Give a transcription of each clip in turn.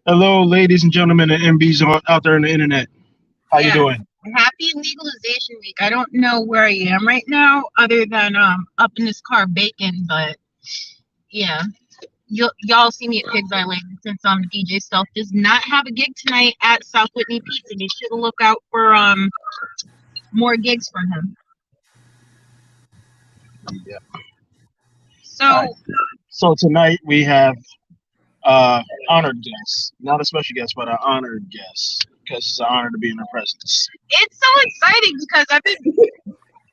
Hello, ladies and gentlemen and MBs out there on the internet. How you Yeah. doing? Happy legalization week. I don't know where I am right now, other than up in this car baking, but yeah. Y'all see me at Pigs Island since DJ Stealth does not have a gig tonight at South Whitney Pizza. They should look out for more gigs from him. Yeah. All right. So So tonight we have honored guests, not a special guest, but an honored guest, because it's an honor to be in her presence. it's so exciting because I've been,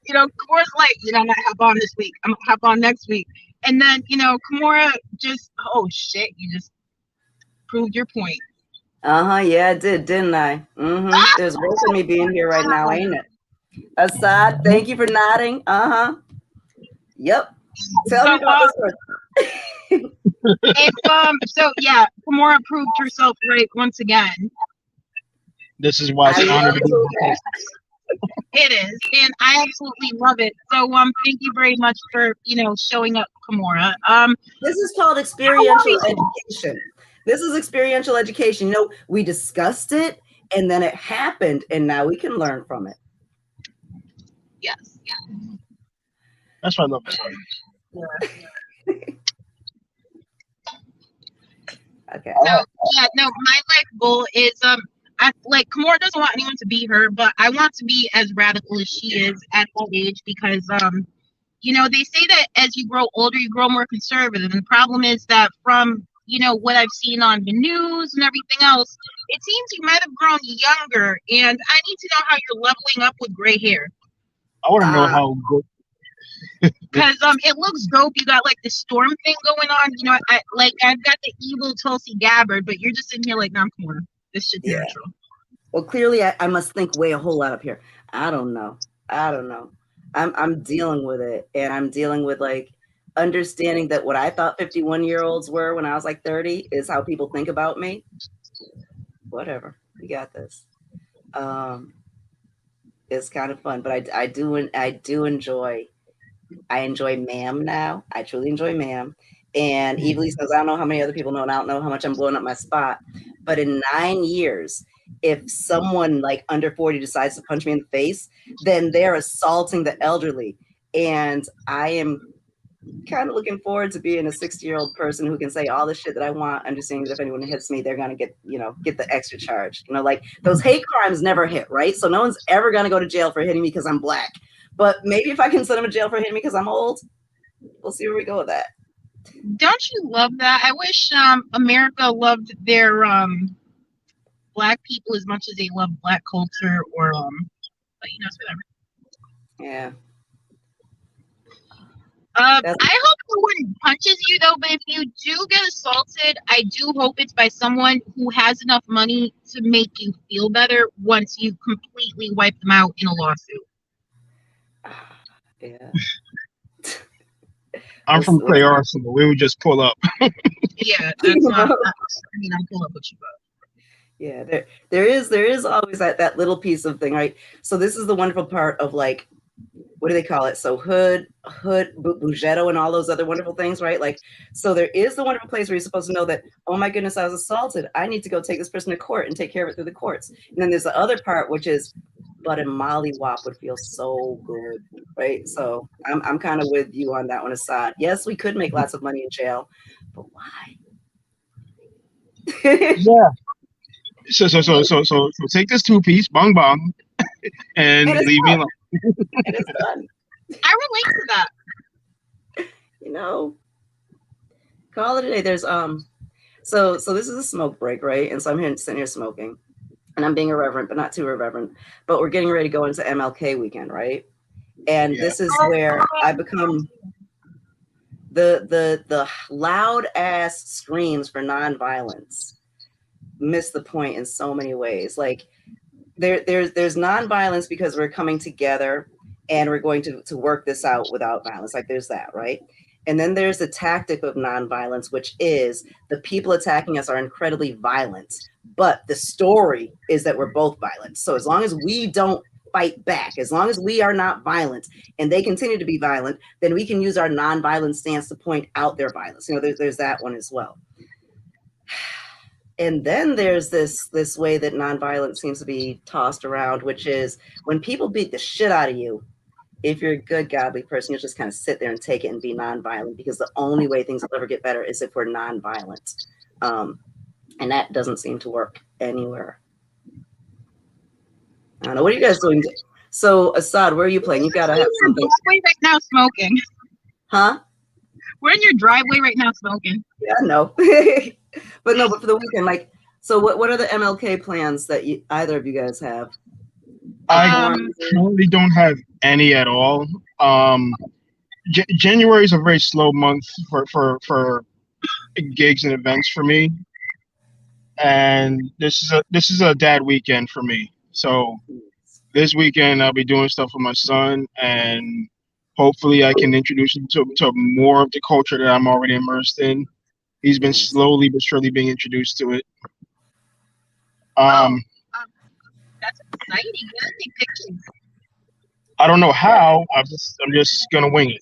Kamora's like, I'm gonna hop on this week. I'm gonna hop on next week. And then, Kamora just, oh shit, you just proved your point. Yeah, I did, didn't I? There's worse than me being here right now, ain't it? Assad, thank you for nodding. Yep. Tell So, me about this one. so yeah, Kamora proved herself right once again. This is why it's an honor to be in her presence. It is, and I absolutely love it. So thank you very much for showing up, Kamora. This is called experiential education. This is experiential education. We discussed it and then it happened and now we can learn from it. Yes. That's why I love this story. Okay. So my life goal is Kamora doesn't want anyone to be her, but I want to be as radical as she is at that age because they say that as you grow older, you grow more conservative. And the problem is that from what I've seen on the news and everything else, it seems you might have grown younger. And I need to know how you're leveling up with gray hair. I want to know how good. Because it looks dope. You got like the storm thing going on. I've got the evil Tulsi Gabbard, but you're just sitting here like, no, come on, this shit's natural. Well, clearly I must think way a whole lot up here. I don't know. I'm dealing with it, and I'm dealing with like understanding that what I thought 51-year-olds were when I was like 30 is how people think about me. Whatever, we got this. It's kind of fun, but I do enjoy. I enjoy ma'am now. I truly enjoy ma'am. And Evilly says, I don't know how many other people know, and I don't know how much I'm blowing up my spot. But in 9 years, if someone like under 40 decides to punch me in the face, then they're assaulting the elderly. And I am kind of looking forward to being a 60-year-old person who can say all the shit that I want, understanding that if anyone hits me, they're going to get the extra charge. Like those hate crimes never hit, right? So no one's ever going to go to jail for hitting me because I'm black. But maybe if I can send them to jail for hitting me because I'm old, we'll see where we go with that. Don't you love that? I wish America loved their black people as much as they love black culture, or but whatever. Yeah. I hope no one punches you though, but if you do get assaulted, I do hope it's by someone who has enough money to make you feel better once you completely wipe them out in a lawsuit. Yeah. I'm from Clay Arsenal. We would just pull up. Yeah, that's not. I'm pull up with you, but. Yeah, there is always that little piece of thing, right? So this is the wonderful part of like, what do they call it? So hood, Bugetto, and all those other wonderful things, right? Like, so there is the wonderful place where you're supposed to know that, oh my goodness, I was assaulted. I need to go take this person to court and take care of it through the courts. And then there's the other part, which is, but a Molly Wop would feel so good, right? So I'm kind of with you on that one, Assad. Yes, we could make lots of money in jail, but why? Yeah. So take this 2-piece, bong bong, and leave me alone. It is done. I relate to that. Call it a day. There's so this is a smoke break, right? And so I'm sitting here smoking, and I'm being irreverent, but not too irreverent. But we're getting ready to go into MLK weekend, right? And this is where I become the loud ass screams for nonviolence miss the point in so many ways. Like there's nonviolence because we're coming together and we're going to work this out without violence. Like there's that, right? And then there's the tactic of nonviolence, which is the people attacking us are incredibly violent, but the story is that we're both violent. So as long as we don't fight back, as long as we are not violent and they continue to be violent, then we can use our nonviolent stance to point out their violence. There's that one as well. And then there's this way that nonviolence seems to be tossed around, which is when people beat the shit out of you, if you're a good godly person, you'll just kind of sit there and take it and be nonviolent, because the only way things will ever get better is if we're nonviolent. And that doesn't seem to work anywhere. I don't know. What are you guys doing? So, Assad, where are you playing? You gotta have something. We're right now smoking. Huh? We're in your driveway right now smoking. Yeah, no. But for the weekend, like, so what are the MLK plans that either of you guys have? I currently don't have any at all. January is a very slow month for gigs and events for me, and this is a dad weekend for me. So this weekend I'll be doing stuff with my son, and hopefully I can introduce him to more of the culture that I'm already immersed in. He's been slowly but surely being introduced to it. That's exciting. You gotta take pictures. I don't know how. I'm just gonna wing it,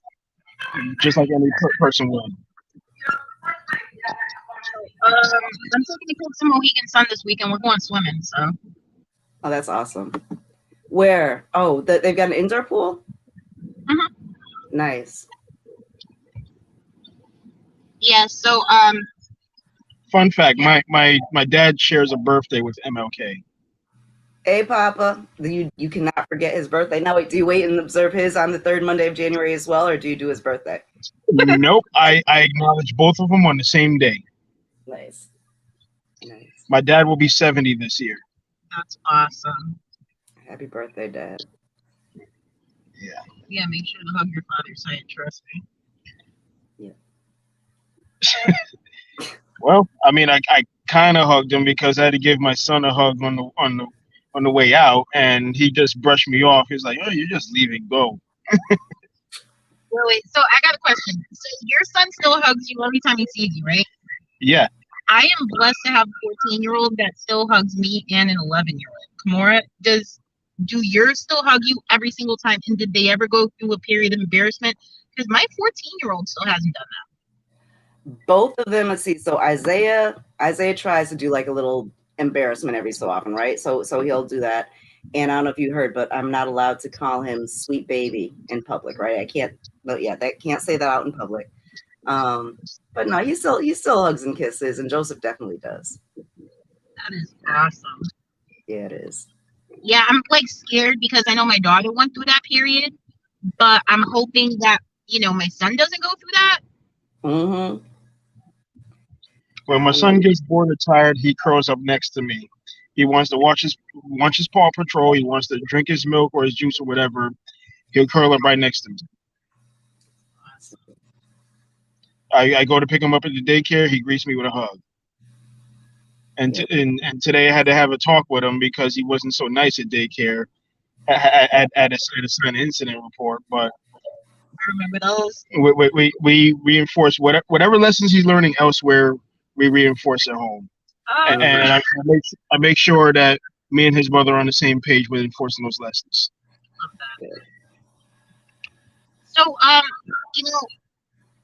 just like any person would. I'm taking to some Mohegan Sun this weekend. We're going swimming, so. Oh, that's awesome. Where? Oh, they've got an indoor pool? Mm-hmm. Nice. Yeah, so Fun fact, my dad shares a birthday with MLK. Hey, Papa, you cannot forget his birthday. Now, wait, do you wait and observe his on the third Monday of January as well, or do you do his birthday? Nope, I acknowledge both of them on the same day. Nice. My dad will be 70 this year. That's awesome. Happy birthday, Dad. Yeah. Yeah, make sure to hug your father's side, trust me. Yeah. Well, I mean, I kind of hugged him because I had to give my son a hug on the way out, and he just brushed me off. He was like, "Oh, you're just leaving. Go." Wait, so I got a question. So your son still hugs you every time he sees you, right? Yeah. I am blessed to have a 14-year-old that still hugs me and an 11-year-old. Kamora, do yours still hug you every single time? And did they ever go through a period of embarrassment? Because my 14-year-old still hasn't done that. Both of them, let's see. So Isaiah tries to do like a little embarrassment every so often, right? So he'll do that. And I don't know if you heard, but I'm not allowed to call him sweet baby in public, right? I can't. But yeah, can't say that out in public. But no, he still hugs and kisses, and Joseph definitely does. That is awesome. Yeah, it is. Yeah, I'm like scared because I know my daughter went through that period, but I'm hoping that my son doesn't go through that. Mm-hmm. When my son gets bored or tired, he curls up next to me. He wants to watch his Paw Patrol. He wants to drink his milk or his juice or whatever. He'll curl up right next to me. I go to pick him up at the daycare. He greets me with a hug. And today I had to have a talk with him because he wasn't so nice at daycare. At a certain incident report, but I remember those. We reinforce whatever lessons he's learning elsewhere. We reinforce at home, and I make sure that me and his mother are on the same page with enforcing those lessons. So,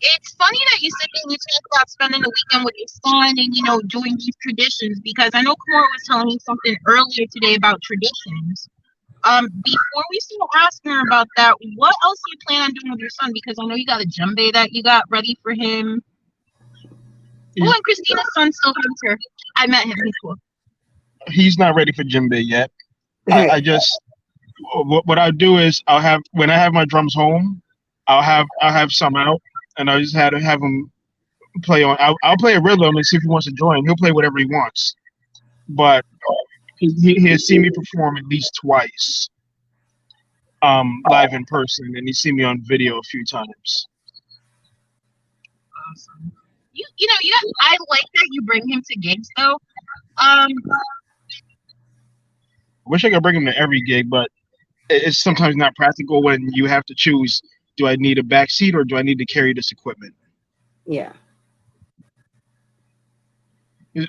it's funny that you sit there and you talk about spending the weekend with your son and doing these traditions, because I know Kamora was telling me something earlier today about traditions. Before we start asking her about that, what else do you plan on doing with your son? Because I know you got a djembe that you got ready for him. Yeah. Oh, and Christina's son still comes here. I met him. He's cool. He's not ready for djembe yet. I just what I'll do is when I have my drums home, I'll have some out, and I just have him play on. I'll play a rhythm and see if he wants to join. He'll play whatever he wants, but he'll see me perform at least twice, live in person, and he's seen me on video a few times. Awesome. I like that you bring him to gigs though. I wish I could bring him to every gig, but it's sometimes not practical when you have to choose: do I need a back seat or do I need to carry this equipment? Yeah.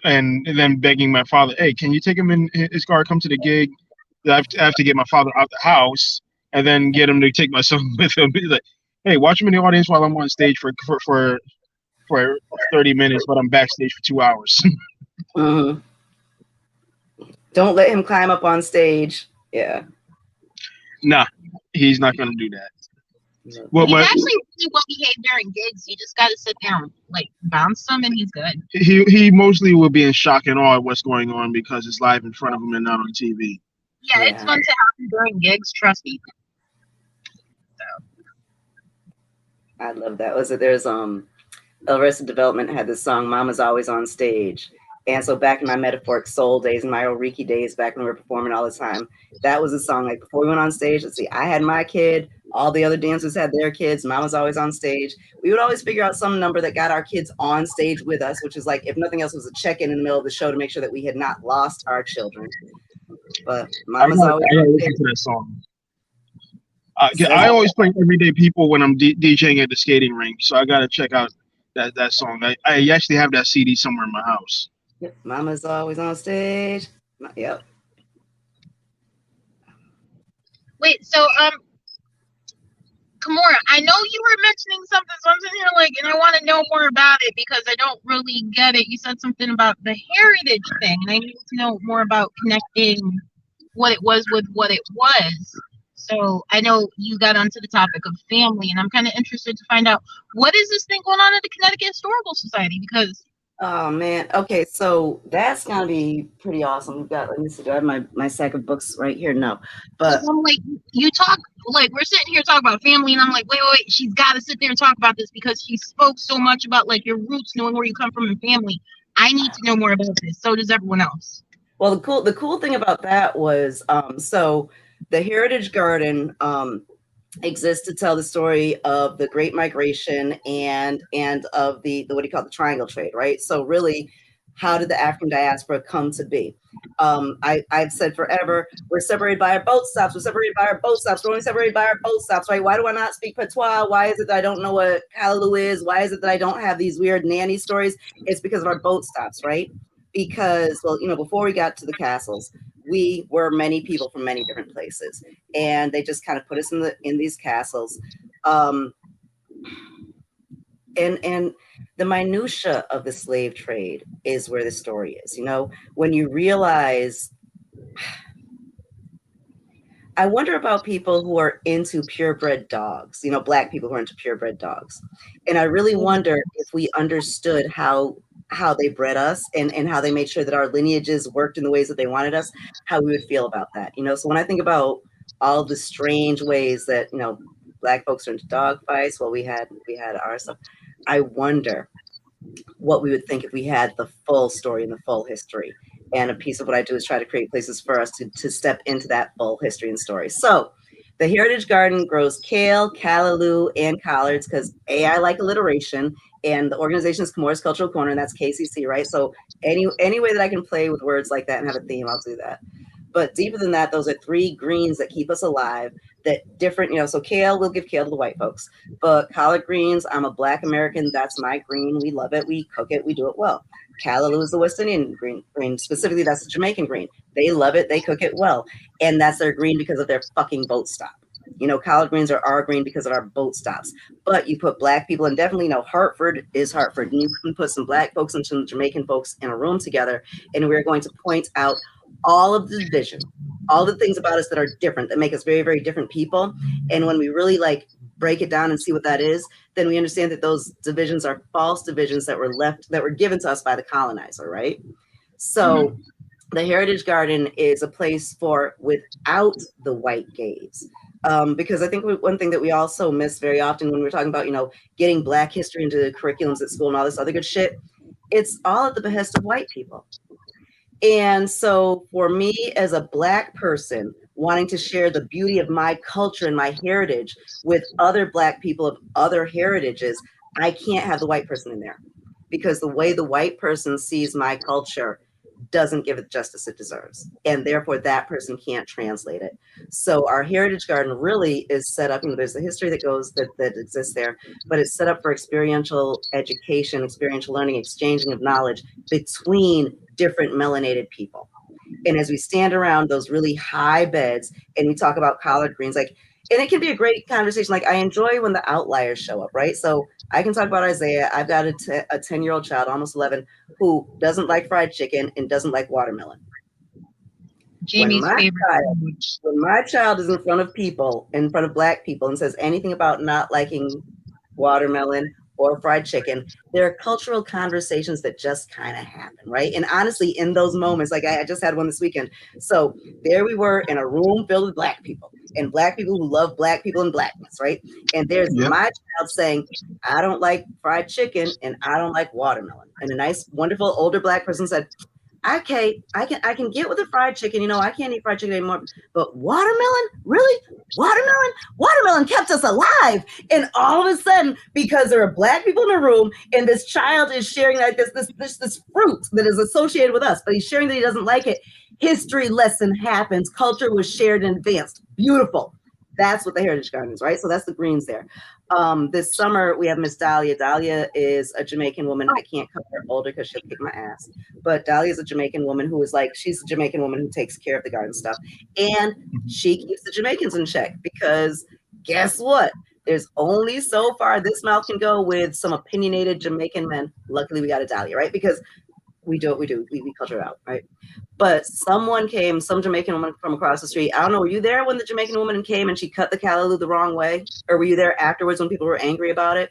And then begging my father, hey, can you take him in his car, come to the gig? I have to get my father out the house and then get him to take my son with him. He's like, hey, watch him in the audience while I'm on stage for 30 minutes, but I'm backstage for 2 hours. Mm-hmm. Don't let him climb up on stage. Yeah. Nah, he's not gonna do that. Well, He's but actually really well behaved during gigs. You just got to sit down, like bounce him, and he's good. he mostly will be in shock and awe at what's going on because it's live in front of him and not on TV. Yeah, it's Yeah. fun to have him during gigs. Trust me. I love that. Was it there's Arrested Development had this song Mama's Always on Stage. And so back in my metaphoric soul days and my Oriki days, back when we were performing all the time, that was a song like before we went on stage. Let's see, I had my kid, all the other dancers had their kids, Mama's always on stage. We would always figure out some number that got our kids on stage with us, which is like, if nothing else, was a check-in in the middle of the show to make sure that we had not lost our children. But Mama's always I gotta on listen stage. to that song. Says, I always play Everyday People when I'm DJing at the skating rink, so I gotta check out that song. I actually have that CD somewhere in my house. yep, Mama's always on stage. Yep. Wait, so Kamora, I know you were mentioning something, so I'm sitting here like, and I want to know more about it because I don't really get it. You said something about the heritage thing, and I need to know more about connecting what it was with what it was. So I know you got onto the topic of family, and I'm kind of interested to find out what is this thing going on at the Connecticut Historical Society because Oh man. Okay, so that's gonna be pretty awesome. We've got, let me see, do I have my sack of books right here? No. But I'm like, you talk like we're sitting here talking about family, and I'm like, wait, she's got to sit there and talk about this because she spoke so much about like your roots, knowing where you come from and family. I need to know more about this. So does everyone else. well, the cool thing about that was so the Heritage Garden exists to tell the story of the Great Migration and of the what do you call it, the Triangle Trade, right? So really, how did the African diaspora come to be? I've said forever, we're separated by our boat stops. We're separated by our boat stops. We're only separated by our boat stops, right? Why do I not speak patois? Why is it that I don't know what Callaloo is? Why is it that I don't have these weird nanny stories? It's because of our boat stops, right? Because, well, before we got to the castles, we were many people from many different places, and they just kind of put us in these castles. Um, and the minutia of the slave trade is where the story is. When you realize, I wonder about people who are into purebred dogs, Black people who are into purebred dogs. And I really wonder if we understood how they bred us and how they made sure that our lineages worked in the ways that they wanted us, how we would feel about that. So when I think about all the strange ways that, Black folks are into dog fights, well, we had our stuff. I wonder what we would think if we had the full story and the full history. And a piece of what I do is try to create places for us to step into that full history and story. So the Heritage Garden grows kale, callaloo, and collards because I like alliteration, and the organization is Kamora's Cultural Corner, and that's KCC, right? So any way that I can play with words like that and have a theme, I'll do that. But deeper than that, those are three greens that keep us alive. That different, so kale, we'll give kale to the white folks. But collard greens, I'm a Black American. That's my green. We love it. We cook it. We do it well. Callaloo is the West Indian green. Specifically, that's the Jamaican green. They love it. They cook it well. And that's their green because of their fucking boat stop. Collard greens are our green because of our boat stops. But you put Black people, and definitely, Hartford is Hartford. And you can put some Black folks and some Jamaican folks in a room together, and we're going to point out all of the division, all the things about us that are different, that make us very, very different people. And when we really break it down and see what that is, then we understand that those divisions are false divisions that were given to us by the colonizer, right? So the Heritage Garden is a place for without the white gaze. Because I think one thing that we also miss very often when we're talking about, getting Black history into curriculums at school and all this other good shit, it's all at the behest of white people. And so for me as a Black person wanting to share the beauty of my culture and my heritage with other Black people of other heritages, I can't have the white person in there because the way the white person sees my culture doesn't give it justice it deserves. And therefore that person can't translate it. So our Heritage Garden really is set up, there's a history that exists there, but it's set up for experiential education, experiential learning, exchanging of knowledge between different melanated people. And as we stand around those really high beds and we talk about collard greens, and it can be a great conversation. Like I enjoy when the outliers show up, right? So I can talk about Isaiah. I've got a 10-year-old child, almost 11, who doesn't like fried chicken and doesn't like watermelon. Jamie's favorite food. When my child is in front of people, in front of Black people, and says anything about not liking watermelon or fried chicken, there are cultural conversations that just kind of happen, right? And honestly, in those moments, like I just had one this weekend. So there we were in a room filled with Black people and Black people who love Black people and Blackness, right? And there's my child saying, I don't like fried chicken and I don't like watermelon. And a nice, wonderful older Black person said, okay, I can get with the fried chicken. You know, I can't eat fried chicken anymore. But watermelon, really? Watermelon kept us alive. And all of a sudden, because there are Black people in the room, and this child is sharing like this fruit that is associated with us, but he's sharing that he doesn't like it. History lesson happens. Culture was shared and advanced. Beautiful. That's what the Heritage Garden is, right? So that's the greens there. This summer, we have Miss Dahlia. Dahlia is a Jamaican woman. I can't call her older because she'll kick my ass. But Dahlia is a Jamaican woman who is like, she's a Jamaican woman who takes care of the garden stuff. And she keeps the Jamaicans in check because guess what? There's only so far this mouth can go with some opinionated Jamaican men. Luckily, we got a Dahlia, right? Because we do what we do. We culture it out, right? But someone came, some Jamaican woman from across the street. I don't know, were you there when the Jamaican woman came and she cut the callaloo the wrong way? Or were you there afterwards when people were angry about it?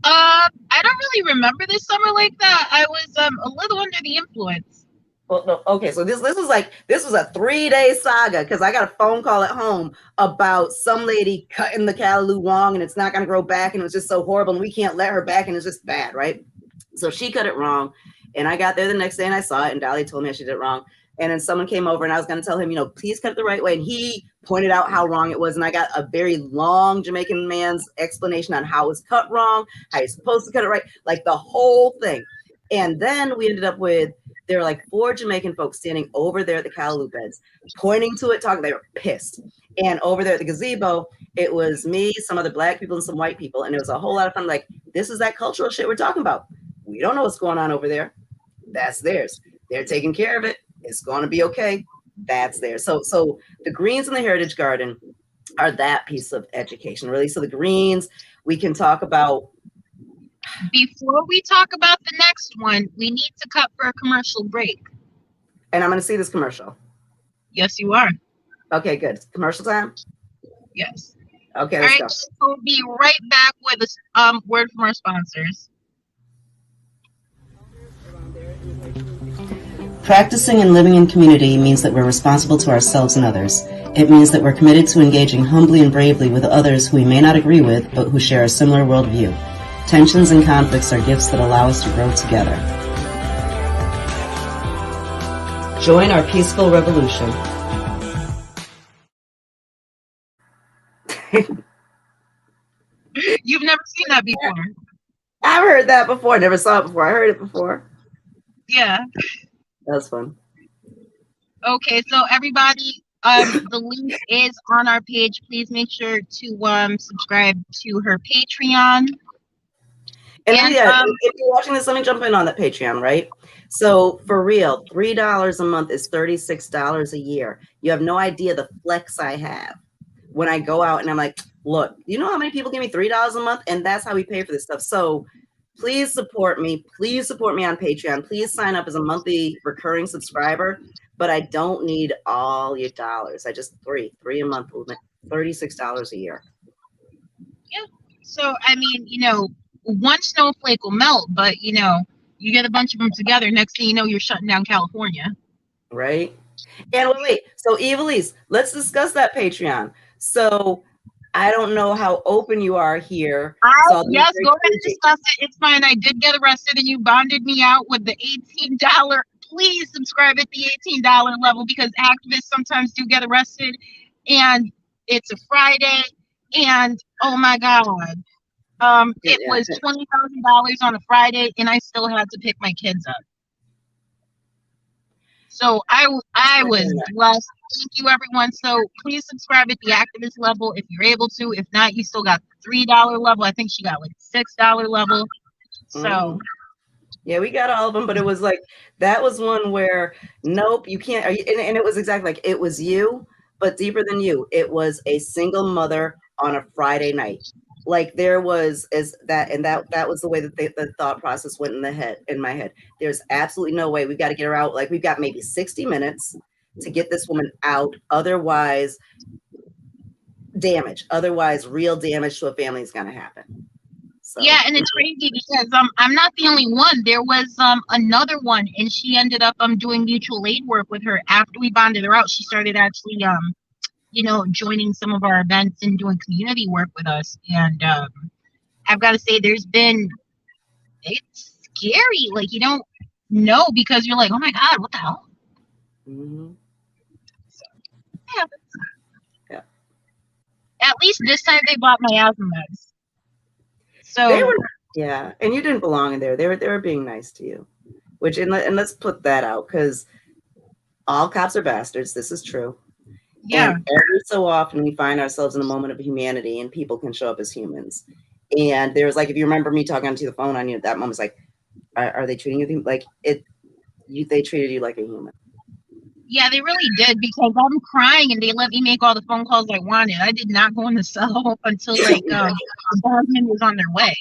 I don't really remember this summer like that. I was a little under the influence. Well, no, okay, so this was a 3-day saga because I got a phone call at home about some lady cutting the callaloo wrong and it's not going to grow back and it was just so horrible and we can't let her back and it's just bad, right? So she cut it wrong. And I got there the next day and I saw it and Dahlia told me I did it wrong. And then someone came over and I was going to tell him, you know, please cut it the right way. And he pointed out how wrong it was. And I got a very long Jamaican man's explanation on how it was cut wrong, how you're supposed to cut it right, like the whole thing. And then we ended up with, there were like 4 Jamaican folks standing over there at the callaloo beds, pointing to it, talking, they were pissed. And over there at the gazebo, it was me, some other Black people and some white people. And it was a whole lot of fun. Like, this is that cultural shit we're talking about. We don't know what's going on over there. That's theirs. They're taking care of it. It's going to be okay. That's theirs. So the greens in the Heritage Garden are that piece of education, really. So the greens, we can talk about. Before we talk about the next one, we need to cut for a commercial break. And I'm going to see this commercial. Yes, you are. Okay, good. Commercial time? Yes. Okay, all let's right, go. so we'll be right back with a word from our sponsors. Practicing and living in community means that we're responsible to ourselves and others. It means that we're committed to engaging humbly and bravely with others who we may not agree with, but who share a similar worldview. Tensions and conflicts are gifts that allow us to grow together. Join our peaceful revolution. You've never seen that before. I've heard that before. Never saw it before. I heard it before. Yeah. That's fun. Okay, so everybody, the link is on our page. Please make sure to subscribe to her Patreon. And yeah, if you're watching this, let me jump in on that Patreon, right? So for real, $3 a month is $36 a year. You have no idea the flex I have when I go out and I'm like, look, you know how many people give me $3 a month? And that's how we pay for this stuff. So please support me. Please support me on Patreon. Please sign up as a monthly recurring subscriber. But I don't need all your dollars. I just three a month, $36 a year. Yeah. So I mean, you know, one snowflake will melt, but you know, you get a bunch of them together. Next thing you know, you're shutting down California. Right. And wait. So Evilise, let's discuss that Patreon. So I don't know how open you are here. Yes, go ahead and discuss it. It's fine. I did get arrested and you bonded me out with the $18. Please subscribe at the $18 level because activists sometimes do get arrested and it's a Friday and oh my God. It was $20,000 on a Friday and I still had to pick my kids up. So I was blessed. Thank you, everyone. So please subscribe at the activist level if you're able to. If not, you still got the $3 level. I think she got like $6 level. So yeah, we got all of them, but it was like that was one where nope, you can't. And it was exactly like it was you. But deeper than you, it was a single mother on a Friday night. Like there was is that and that was the way that the thought process went in my head. There's absolutely no way we've got to get her out. Like we've got maybe 60 minutes to get this woman out. Otherwise, real damage to a family is going to happen. So. Yeah, and it's crazy because I'm not the only one. There was another one, and she ended up doing mutual aid work with her after we bonded her out. She started actually joining some of our events and doing community work with us. And I've got to say, it's scary. Like you don't know because you're like, oh my God, what the hell? Mm-hmm. So, yeah. At least this time they bought my asthma meds. So yeah, and you didn't belong in there. They were being nice to you, and let's put that out because all cops are bastards. This is true. Yeah. And every so often we find ourselves in a moment of humanity, and people can show up as humans. And there's like, if you remember me talking to the phone on you at that moment, it's like, are they treating you like it? They treated you like a human. Yeah, they really did because I'm crying and they let me make all the phone calls I wanted. I did not go in the cell until like the barman was on their way.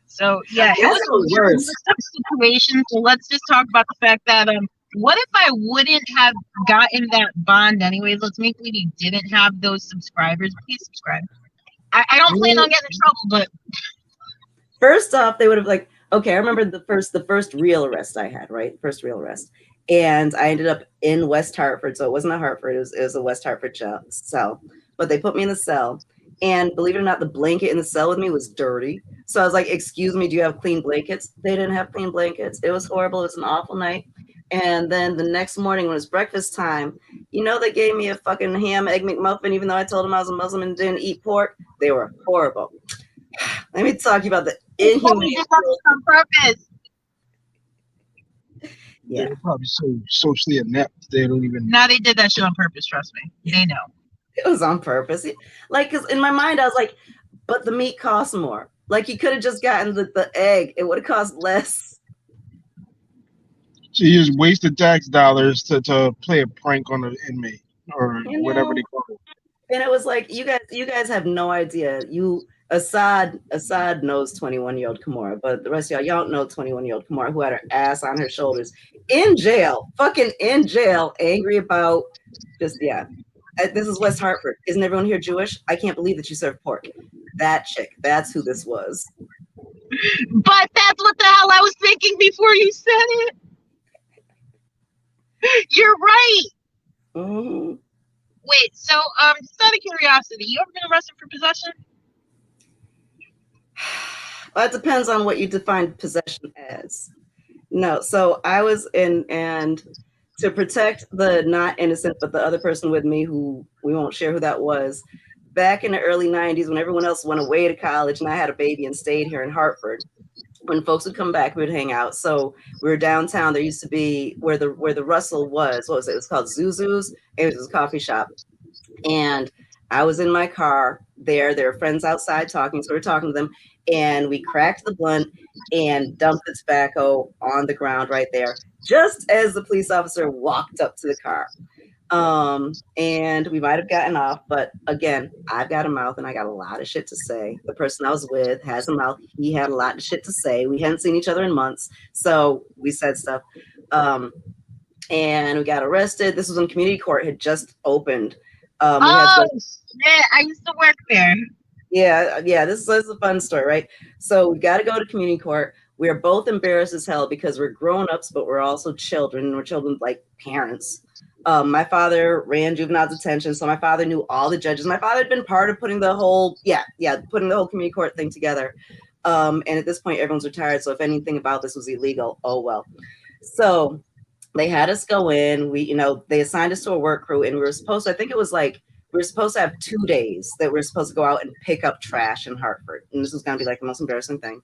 So yeah, it was a weird situation. So let's just talk about the fact that what if I wouldn't have gotten that bond anyways? Let's make believe you didn't have those subscribers. Please subscribe. I don't plan on getting in trouble, but first off, they would have like, okay, I remember the first real arrest I had, right? First real arrest. And I ended up in West Hartford. So it wasn't a Hartford, it was a West Hartford cell. But they put me in the cell. And believe it or not, the blanket in the cell with me was dirty. So I was like, excuse me, do you have clean blankets? They didn't have clean blankets. It was horrible. It was an awful night. And then the next morning when it was breakfast time, they gave me a fucking ham, egg McMuffin, even though I told them I was a Muslim and didn't eat pork. They were horrible. Let me talk to you about the inhumane. On purpose. Yeah. They're probably so socially inept they don't even. No, they did that shit on purpose. Trust me, they know. It was on purpose. Like, because in my mind I was like, but the meat costs more. Like, you could have just gotten the egg. It would have cost less. So you just wasted tax dollars to play a prank on an inmate or whatever they call it. And it was like, you guys have no idea. Assad knows 21-year-old Kamora, but the rest of y'all don't know 21-year-old Kamora, who had her ass on her shoulders in jail, fucking in jail, angry about just, yeah. This is West Hartford. Isn't everyone here Jewish? I can't believe that you serve pork. That chick, that's who this was. But that's what the hell I was thinking before you said it. You're right. Mm-hmm. Wait, so just out of curiosity, you ever been arrested for possession? Well, it depends on what you define possession as. No, so I was in, and to protect the not innocent, but the other person with me, who we won't share who that was, back in the early 90s when everyone else went away to college and I had a baby and stayed here in Hartford, when folks would come back, we would hang out. So we were downtown. There used to be where the Russell was. What was it? It was called Zuzu's. It was a coffee shop. And I was in my car there. There were friends outside talking. So we were talking to them. And we cracked the blunt and dumped the tobacco on the ground right there, just as the police officer walked up to the car. And we might have gotten off, but again, I've got a mouth and I got a lot of shit to say. The person I was with has a mouth. He had a lot of shit to say. We hadn't seen each other in months, so we said stuff. And we got arrested. This was when community court had just opened. Yeah, I used to work there. Yeah. This is a fun story, right? So we got to go to community court. We are both embarrassed as hell because we're grown-ups, but we're also children. And we're children like parents. My father ran juvenile detention, so my father knew all the judges. My father had been part of putting the whole community court thing together. And at this point, everyone's retired. So if anything about this was illegal, oh well. So they had us go in. They assigned us to a work crew, and we were supposed to have 2 days that we were supposed to go out and pick up trash in Hartford. And this was going to be like the most embarrassing thing.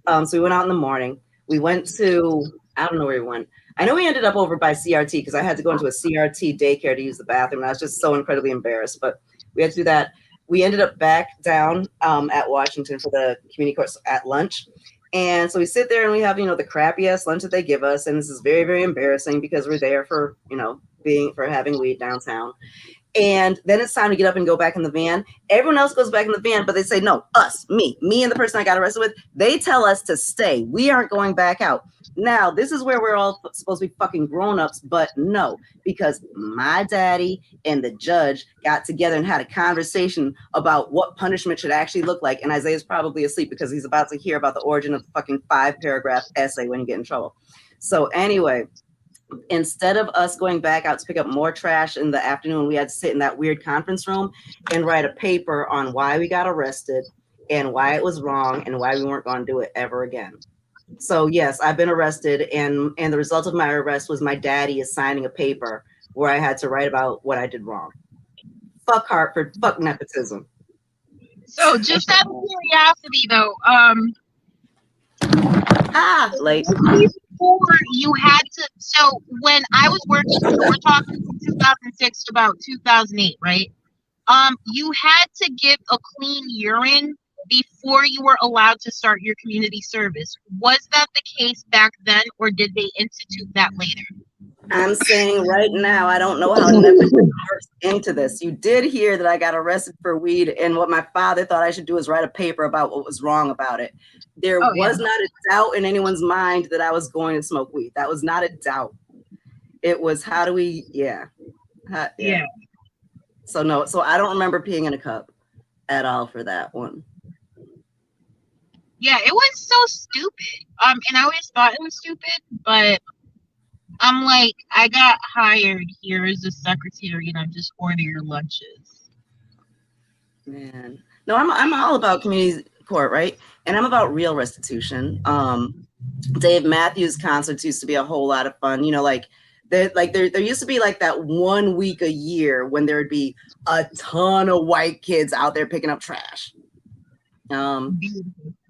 So we went out in the morning. We went to, I don't know where we went. I know we ended up over by CRT because I had to go into a CRT daycare to use the bathroom. And I was just so incredibly embarrassed, but we had to do that. We ended up back down at Washington for the community course at lunch. And so we sit there and we have, the crappy ass lunch that they give us. And this is very, very embarrassing because we're there for, having weed downtown. And then it's time to get up and go back in the van. Everyone else goes back in the van, but they say, no, me and the person I got arrested with, they tell us to stay. We aren't going back out. Now, this is where we're all supposed to be fucking grown-ups, but no, because my daddy and the judge got together and had a conversation about what punishment should actually look like. And Isaiah's probably asleep because he's about to hear about the origin of the fucking 5-paragraph essay when you get in trouble. So anyway, instead of us going back out to pick up more trash in the afternoon, we had to sit in that weird conference room and write a paper on why we got arrested and why it was wrong and why we weren't going to do it ever again. So yes, I've been arrested, and the result of my arrest was my daddy is signing a paper where I had to write about what I did wrong. Fuck Hartford, fuck nepotism. So just out of curiosity though, late. Before you had to, so when I was working, so we're talking from 2006 to about 2008, right? You had to give a clean urine before you were allowed to start your community service. Was that the case back then, or did they institute that later? I'm saying right now, I don't know how nepotism works into this. You did hear that I got arrested for weed, and what my father thought I should do is write a paper about what was wrong about it. There was not a doubt in anyone's mind that I was going to smoke weed. That was not a doubt. It was how do we, yeah. So no, so I don't remember peeing in a cup at all for that one. Yeah, it was so stupid. And I always thought it was stupid, but I'm like, I got hired here as a secretary, and I just order your lunches. Man, no, I'm all about community court, right? And I'm about real restitution. Dave Matthews concerts used to be a whole lot of fun. You know, like there used to be like that 1 week a year when there would be a ton of white kids out there picking up trash.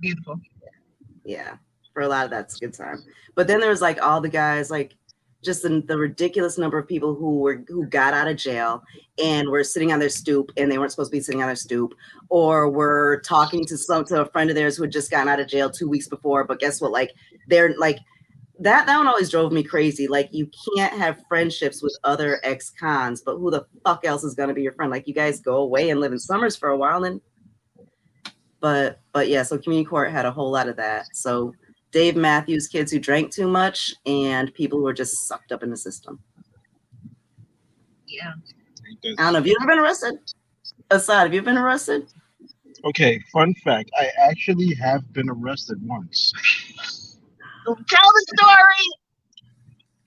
Beautiful. Yeah, for a lot of that's a good time. But then there was like all the guys, like just the ridiculous number of people who got out of jail and were sitting on their stoop and they weren't supposed to be sitting on their stoop, or were talking to a friend of theirs who had just gotten out of jail 2 weeks before. But guess what? Like they're like that one always drove me crazy. Like you can't have friendships with other ex-cons, but who the fuck else is gonna be your friend? Like you guys go away and live in Summers for a while, and then. But yeah, so community court had a whole lot of that. So Dave Matthews kids who drank too much and people who were just sucked up in the system. Yeah. I don't know. Have you ever been arrested? Assad, have you been arrested? Okay, fun fact. I actually have been arrested once. Tell the story.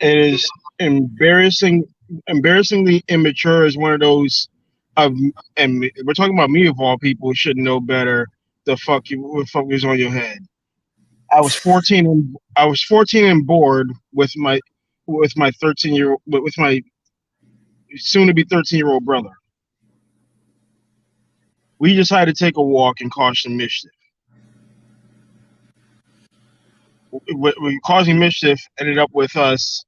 It is embarrassingly immature is one of those and we're talking about me of all people should know better. What the fuck is on your head? I was 14 and bored with my 13-year-old with my soon to be 13-year-old brother. We decided to take a walk and cause some mischief. We causing mischief ended up with us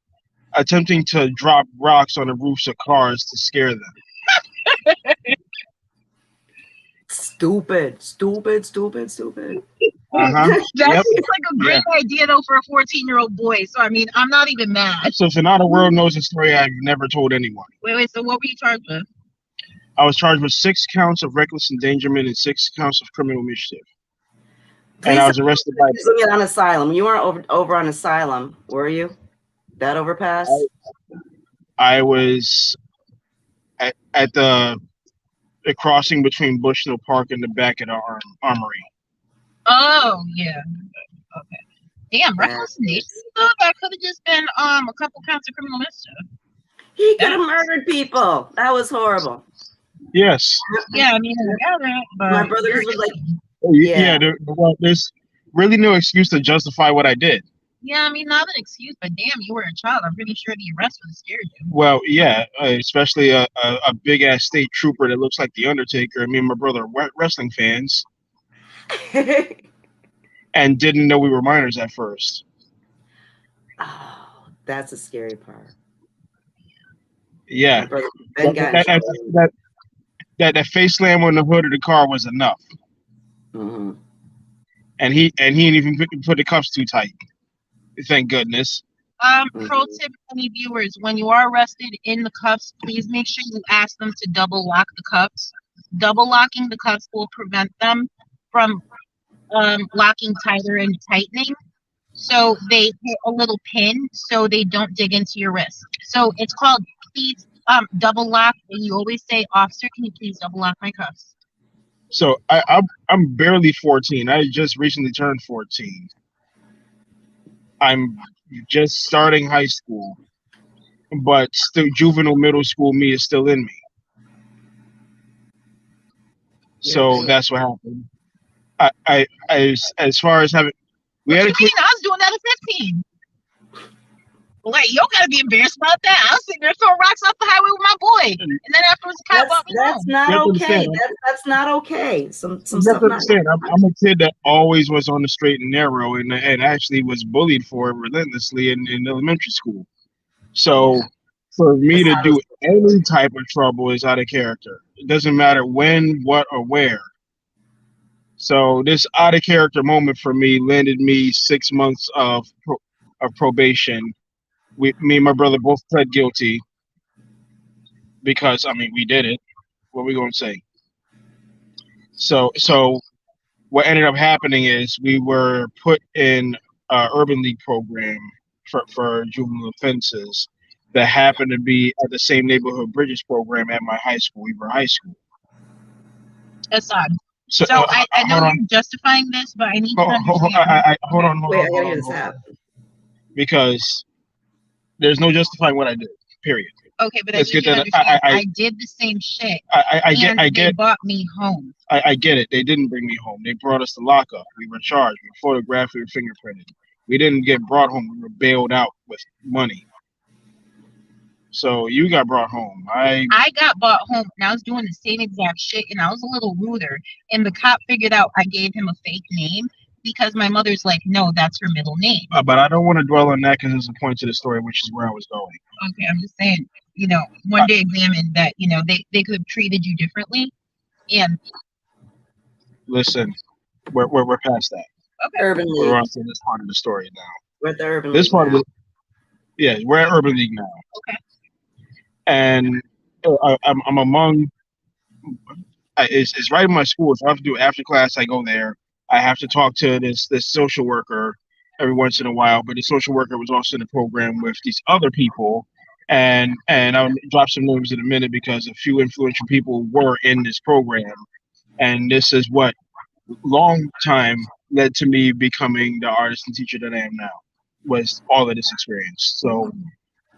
attempting to drop rocks on the roofs of cars to scare them. Stupid. Uh-huh. That seems like a great idea though for a 14-year-old boy. So I mean, I'm not even mad. So now the world knows a story I've never told anyone. Wait. So what were you charged with? I was charged with 6 counts of reckless endangerment and 6 counts of criminal mischief. And I was arrested by. On asylum. You weren't over on asylum, were you? That overpass. I was at the crossing between Bushnell Park and the back of the armory. Oh yeah. Okay. Damn, reckless endangerment. That could have just been a couple counts of criminal mischief. He could have murdered people. That was horrible. Yes. Yeah, I mean, my brother was like, yeah. There's really no excuse to justify what I did. Yeah, I mean, not an excuse, but damn, you were a child. I'm pretty sure the arrest would have scared you. Well, yeah, especially a big ass state trooper that looks like the Undertaker. Me and my brother are wrestling fans, and didn't know we were minors at first. Oh, that's a scary part. Yeah, that face slam on the hood of the car was enough. Mm-hmm. And he didn't even put the cuffs too tight. Thank goodness. Pro tip, any viewers, when you are arrested in the cuffs, please make sure you ask them to double lock the cuffs. Double locking the cuffs will prevent them from locking tighter and tightening. So they hit a little pin so they don't dig into your wrist. So it's called please double lock. And you always say, officer, can you please double lock my cuffs? So I'm barely 14. I just recently turned 14. I'm just starting high school, but still juvenile middle school me is still in me. So that's what happened. As far as having, we What had you a clean. mean? I was doing that at 15. Like, you don't gotta be embarrassed about that. I was sitting there throwing rocks off the highway with my boy. And then afterwards, the cop brought me That's home. not You have to okay. understand. That's not okay. Some You have stuff to not. understand. I'm a kid that always was on the straight and narrow, and actually was bullied for it relentlessly in elementary school. So for me to do any type of trouble is out of character. It doesn't matter when, what, or where. So this out of character moment for me landed me 6 months of probation. Me and my brother both pled guilty because I mean we did it. What are we going to say? So what ended up happening is we were put in urban league program for juvenile offenses that happened to be at the same neighborhood bridges program at my high school. We were high school. That's odd. So, So I know hold on. you're justifying this, but I need to Hold understand. on. Wait, I gotta hear this happen. Because there's no justifying what I did. Period. Okay, but Let's I need get you to that. understand. I did the same shit. I get. And they brought me home. I get it. They didn't bring me home. They brought us to lockup. We were charged. We were photographed. We were fingerprinted. We didn't get brought home. We were bailed out with money. So you got brought home. I got brought home and I was doing the same exact shit and I was a little ruder. And the cop figured out I gave him a fake name because my mother's like, no, that's her middle name. But I don't want to dwell on that because there's a point to the story, which is where I was going. Okay, I'm just saying, one day examined that, they could have treated you differently. And listen, we're past that. Okay. Urban We're League. on to this part of the story now. We're at the Urban This League part now. of the we're at Urban League now. Okay. And I'm among. It's right in my school. So I have to do after class. I go there. I have to talk to this social worker every once in a while. But the social worker was also in the program with these other people, and I'll drop some names in a minute because a few influential people were in this program, and this is what long time led to me becoming the artist and teacher that I am now. Was all of this experience. So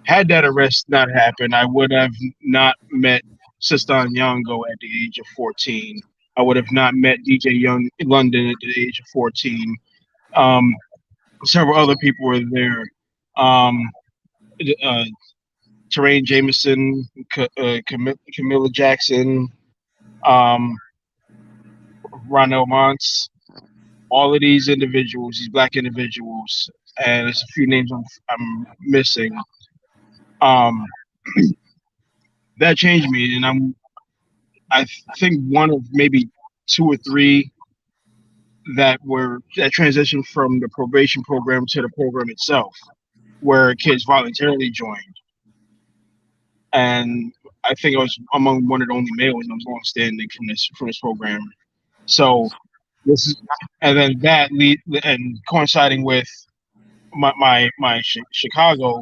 had that arrest not happened, I would have not met Sistan Nyong'o at the age of 14. I would have not met DJ Young London at the age of 14. Several other people were there. Terrain Jameson, Camilla Jackson, Ronell Montz, all of these individuals, these black individuals, and there's a few names I'm missing. That changed me, and I think one of maybe two or three that transitioned from the probation program to the program itself, where kids voluntarily joined. And I think I was among one of the only males that was long standing from this program. So this is, and then and coinciding with my Chicago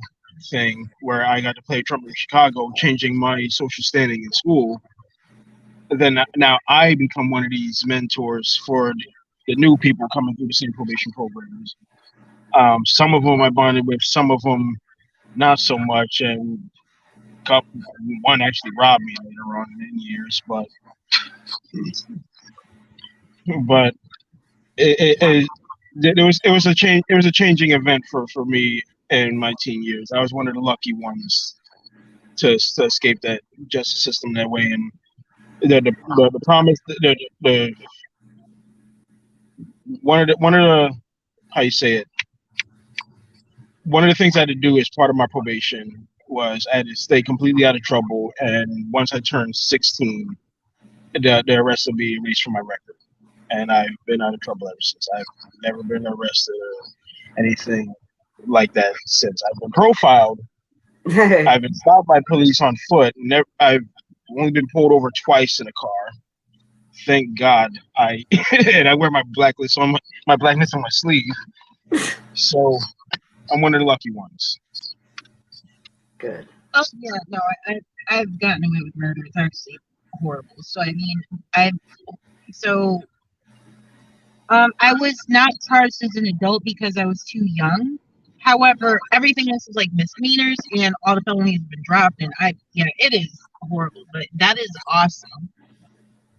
thing, where I got to play trumpet in Chicago, changing my social standing in school. Then now I become one of these mentors for the new people coming through the same probation programs. Some of them I bonded with, some of them not so much, and one actually robbed me later on in years. But it was a change. It was a changing event for me in my teen years. I was one of the lucky ones to escape that justice system that way, and the promise the one of the how you say it, one of the things I had to do as part of my probation was I had to stay completely out of trouble, and once I turned 16, the arrest will be erased from my record, and I've been out of trouble ever since. I've never been arrested or anything like that since. I've been profiled. I've been stopped by police on foot. Never. I've only been pulled over twice in a car. Thank God. I and I wear my blacklist on my blackness on my sleeve. So I'm one of the lucky ones. Good. Oh yeah, no, I've gotten away with murder. It's actually horrible. So I mean, I so I was not charged as an adult because I was too young. However, everything else is like misdemeanors, and all the felonies have been dropped. And yeah, it is horrible, but that is awesome.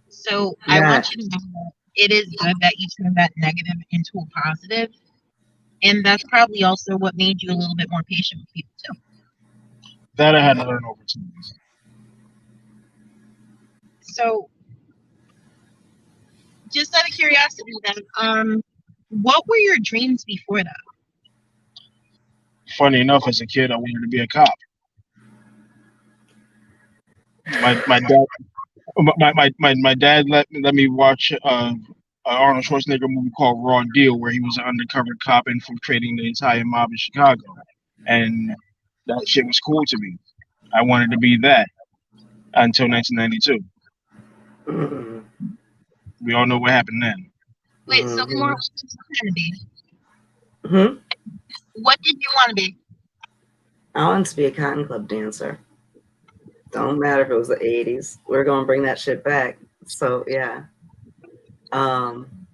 So I That want you to know that it is good that you turned that negative into a positive, and that's probably also what made you a little bit more patient with people too. That I had to learn over time. So, just out of curiosity, then, what were your dreams before that? Funny enough, as a kid, I wanted to be a cop. My dad my dad let me watch an Arnold Schwarzenegger movie called Raw Deal, where he was an undercover cop infiltrating the entire mob in Chicago, and that shit was cool to me. I wanted to be that until 1992. mm, We all know what happened then. Wait, so mhm. more, what did you want to be? Mhm. What did you want to be? I want to be a cotton club dancer. Don't matter if it was the 80s. We're gonna bring that shit back. So yeah. Um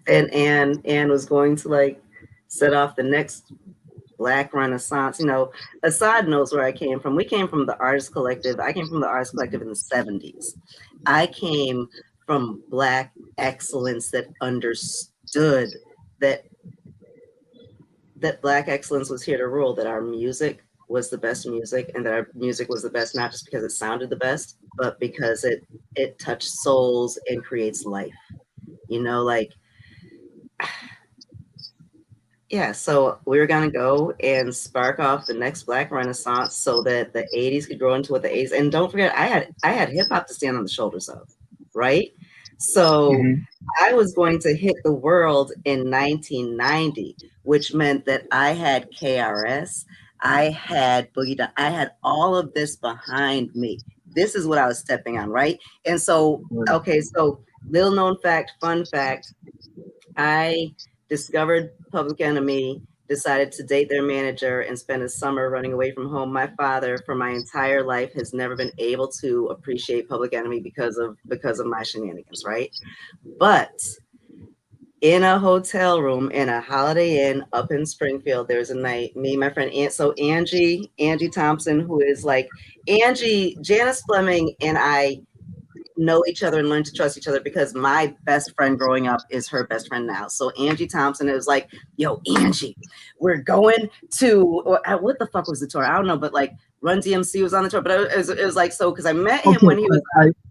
and was going to like set off the next Black Renaissance. You know, Assad knows where I came from. We came from the Artist Collective. I came from the Artist Collective in the 70s. I came from Black excellence that understood that Black excellence was here to rule, that our music was the best music, and that our music was the best not just because it sounded the best, but because it touched souls and creates life. You know, like yeah, so we were gonna go and spark off the next Black Renaissance so that the 80s could grow into what the 80s. And don't forget, I had hip hop to stand on the shoulders of, right? So Hmm. I was going to hit the world in 1990, which meant that I had KRS, I had Boogie Down, I had all of this behind me. This is what I was stepping on, right? And so, okay, so little known fact, fun fact, I discovered Public Enemy, decided to date their manager, and spend a summer running away from home. My father, for my entire life, has never been able to appreciate Public Enemy because of my shenanigans, right? But in a hotel room in a Holiday Inn up in Springfield, there's a night, me, my friend Angie Thompson, who is like Janice Fleming, and I know each other and learn to trust each other because my best friend growing up is her best friend now. So Angie Thompson, it was like, yo, Angie, we're going to, what the fuck was the tour? I don't know, but like Run DMC was on the tour, but it was like, so, because I met him Okay, when he was,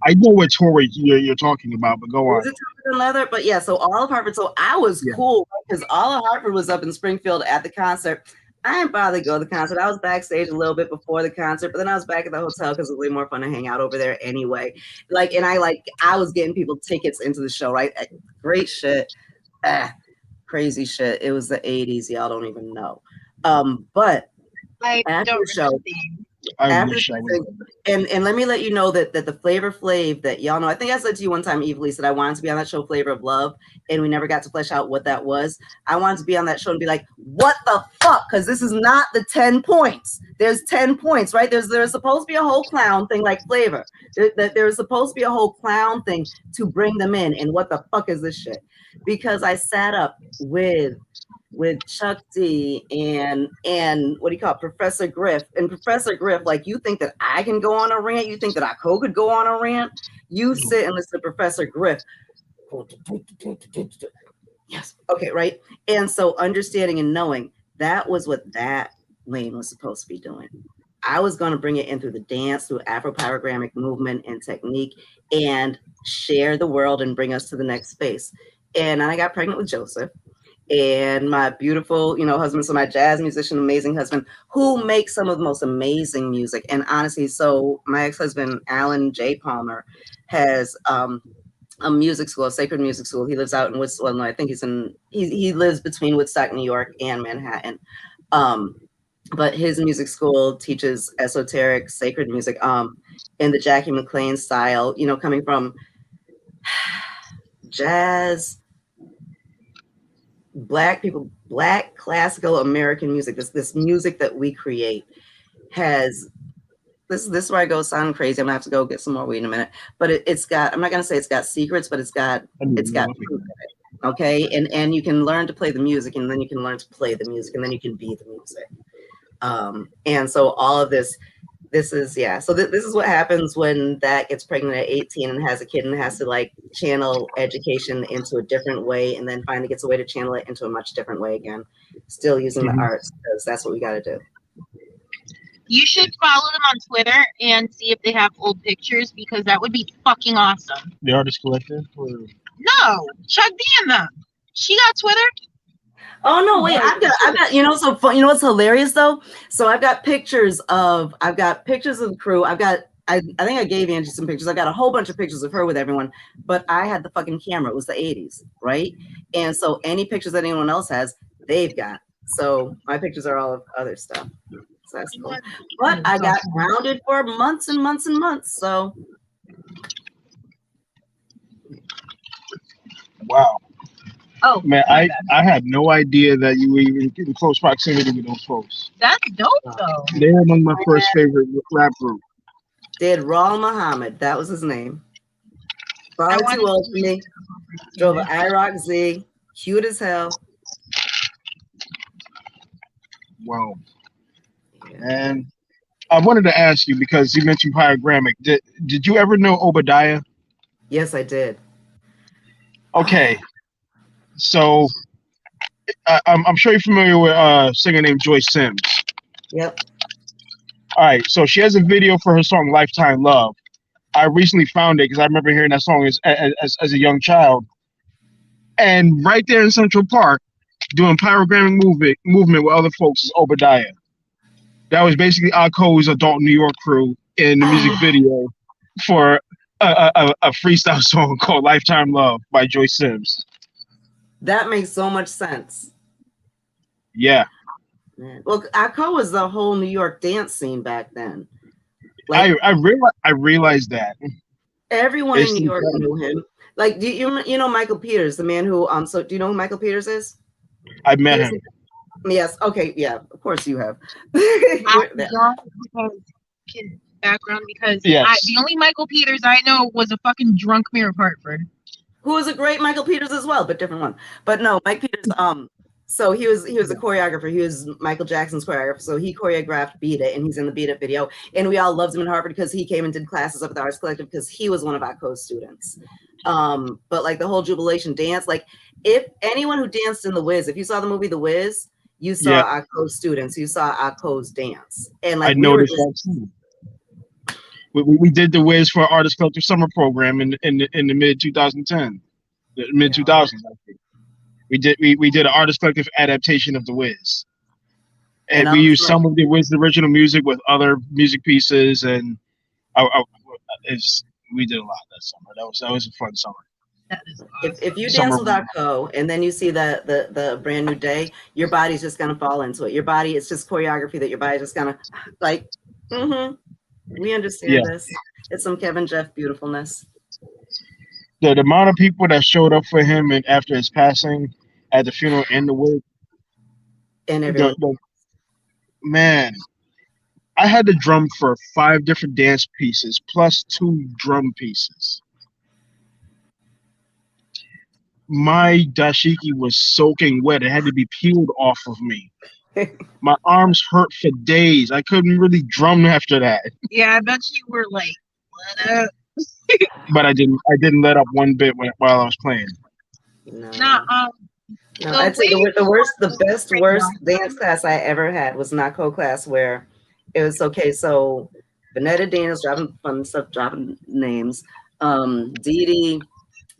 I know what tour you're talking about, but go on. was it Tucker and Leather? But yeah, so all of Hartford. So I was cool because all of Hartford was up in Springfield at the concert. I didn't bother to go to the concert. I was backstage a little bit before the concert, but then I was back at the hotel because it was way more fun to hang out over there anyway. Like, and I was getting people tickets into the show, right? Great shit. Crazy shit. It was the 80s. Y'all don't even know. But I after don't the show, I wish I would. and let me let you know that the Flavor Flav that y'all know, I think I said to you one time, Eve Lee, said I wanted to be on that show, Flavor of Love, and we never got to flesh out what that was. I wanted to be on that show and be like, what the fuck? Because this is not the 10 points. There's 10 points, right? There's supposed to be a whole clown thing like Flavor. There's supposed to be a whole clown thing to bring them in. And what the fuck is this shit? Because I sat up with Chuck D and what do you call it, Professor Griff. And Professor Griff, like, you think that I can go on a rant? You think that Ako could go on a rant? You sit and listen to Professor Griff. Yes. Okay, right. And so understanding and knowing that was what that lane was supposed to be doing. I was going to bring it in through the dance, through Afro-pyrogrammic movement and technique, and share the world and bring us to the next space. And I got pregnant with Joseph. And my beautiful, husband, so my jazz musician, amazing husband, who makes some of the most amazing music. And honestly, so my ex-husband, Alan J. Palmer, has a music school, a sacred music school. He lives out in Woodstock. Well, no, I think he lives between Woodstock, New York, and Manhattan. But his music school teaches esoteric, sacred music, in the Jackie McLean style. You know, coming from jazz, black people, black classical American music. This music that we create has. This is where I go sound crazy. I'm gonna have to go get some more weed in a minute. But it's got, I'm not gonna say it's got secrets, but it's got truth in it. Okay. And you can learn to play the music, and then you can learn to play the music, and then you can be the music. And so all of this is, yeah. So this is what happens when that gets pregnant at 18 and has a kid and has to like channel education into a different way, and then finally gets a way to channel it into a much different way again, still using the arts, because that's what we got to do. You should follow them on Twitter and see if they have old pictures, because that would be fucking awesome. The Artist Collective? No, Chuck D and them. She got Twitter. Oh no, wait, I've got, you know, so fun, you know what's hilarious though? So I've got pictures of the crew. I think I gave Angie some pictures. I got a whole bunch of pictures of her with everyone, but I had the fucking camera. It was the 80s, right? And so any pictures that anyone else has, they've got. So my pictures are all of other stuff. So that's cool. But I got grounded for months and months and months. So wow. Oh man, I had no idea that you were even in close proximity with those folks. That's dope though. They were among my first favorite rap group. Did Raul Muhammad, that was his name. Far too old for me. Drove an IROC Z, cute as hell. Wow. And I wanted to ask you, because you mentioned pyrogrammic. Did you ever know Obadiah? Yes, I did. Okay. So I'm sure you're familiar with a singer named Joyce Sims. Yep. All right. So she has a video for her song Lifetime Love. I recently found it because I remember hearing that song as a young child. And right there in Central Park, doing pyrogrammic movement with other folks is Obadiah. That was basically Alco's adult New York crew in the music video for a freestyle song called Lifetime Love by Joyce Sims. That makes so much sense. Yeah. Well, Alco was the whole New York dance scene back then. Like, I realized that. Everyone in New York knew him. Like, do you know Michael Peters, the man who so do you know who Michael Peters is? I met him. Yes. Okay. Yeah. Of course you have. Background, because the only Michael Peters I know was a fucking drunk Mayor of Hartford, who was a great Michael Peters as well, but different one. But no, Mike Peters. So he was a choreographer. He was Michael Jackson's choreographer. So he choreographed "Beat It," and he's in the "Beat It" video. And we all loved him in Harvard because he came and did classes up at the Arts Collective because he was one of our co-students. But like the whole Jubilation dance, like if anyone who danced in The Wiz, if you saw the movie The Wiz, you saw our co-students, you saw our co's dance. And like I noticed that too. We did The Wiz for Artist Collective summer program in the mid 2010, mid 2000s. We did an Artist Collective adaptation of The Wiz, and we used some of the Wiz original music with other music pieces, and we did a lot that summer. That was a fun summer. If you dance with our co and then you see the brand new day, your body's just gonna fall into it. Your body, it's just choreography that your body's just gonna like. We understand this. It's some Kevin Jeff beautifulness. The amount of people that showed up for him and after his passing at the funeral and the wake, and everyone. Man, I had to drum for 5 different dance pieces plus 2 drum pieces. My dashiki was soaking wet. It had to be peeled off of me. My arms hurt for days. I couldn't really drum after that. Yeah, I bet you were like, what up? But I didn't let up one bit while I was playing. No, so I'd say the worst dance class I ever had was not co-class, where it was okay. So Vanetta Daniels, dropping fun stuff, dropping names. Dee Dee,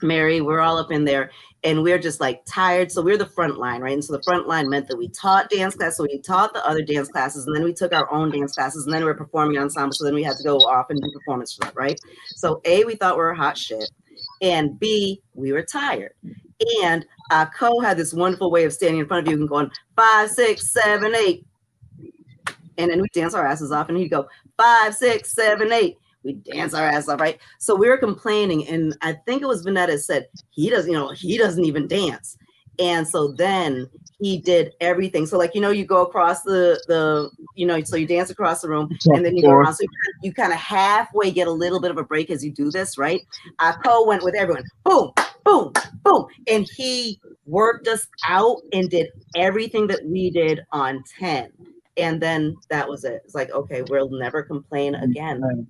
Mary, we're all up in there, and we're just like tired. So we're the front line, right? And so the front line meant that we taught dance class, so we taught the other dance classes, and then we took our own dance classes, and then we were performing ensemble. So then we had to go off and do performance for that, right? So we thought we were hot shit, and B, we were tired. And Co had this wonderful way of standing in front of you and going 5, 6, 7, 8. And then we dance our asses off, and he'd go 5, 6, 7, 8. We dance our ass off, right? So we were complaining, and I think it was Vanetta said he doesn't even dance. And so then he did everything. So like, you go across the so you dance across the room, and then you go around. So you kind of halfway get a little bit of a break as you do this, right? Co went with everyone, boom, boom, boom, and he worked us out and did everything that we did on 10. And then that was it. It's like, okay, we'll never complain again.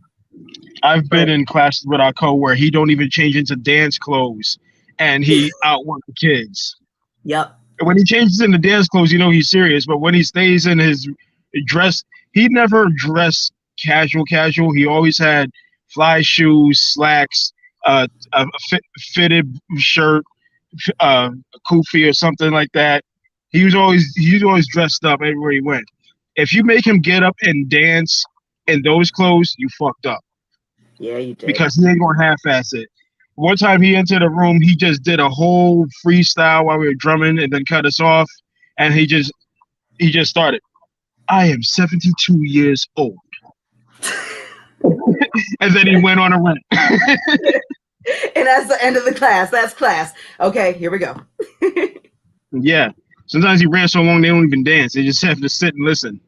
I've been in classes with our co where he don't even change into dance clothes, and he outworked the kids. Yep. When he changes into dance clothes, he's serious. But when he stays in his dress, he never dressed casual. He always had fly shoes, slacks, a fitted shirt, a kufi or something like that. He was always dressed up everywhere he went. If you make him get up and dance in those clothes, you fucked up. Yeah, you did. Because he ain't gonna half-ass it. One time he entered a room, he just did a whole freestyle while we were drumming and then cut us off. And he just started, I am 72 years old. And then he went on a rant. And that's the end of the class. That's class. Okay, here we go. Yeah. Sometimes he ran so long they don't even dance. They just have to sit and listen.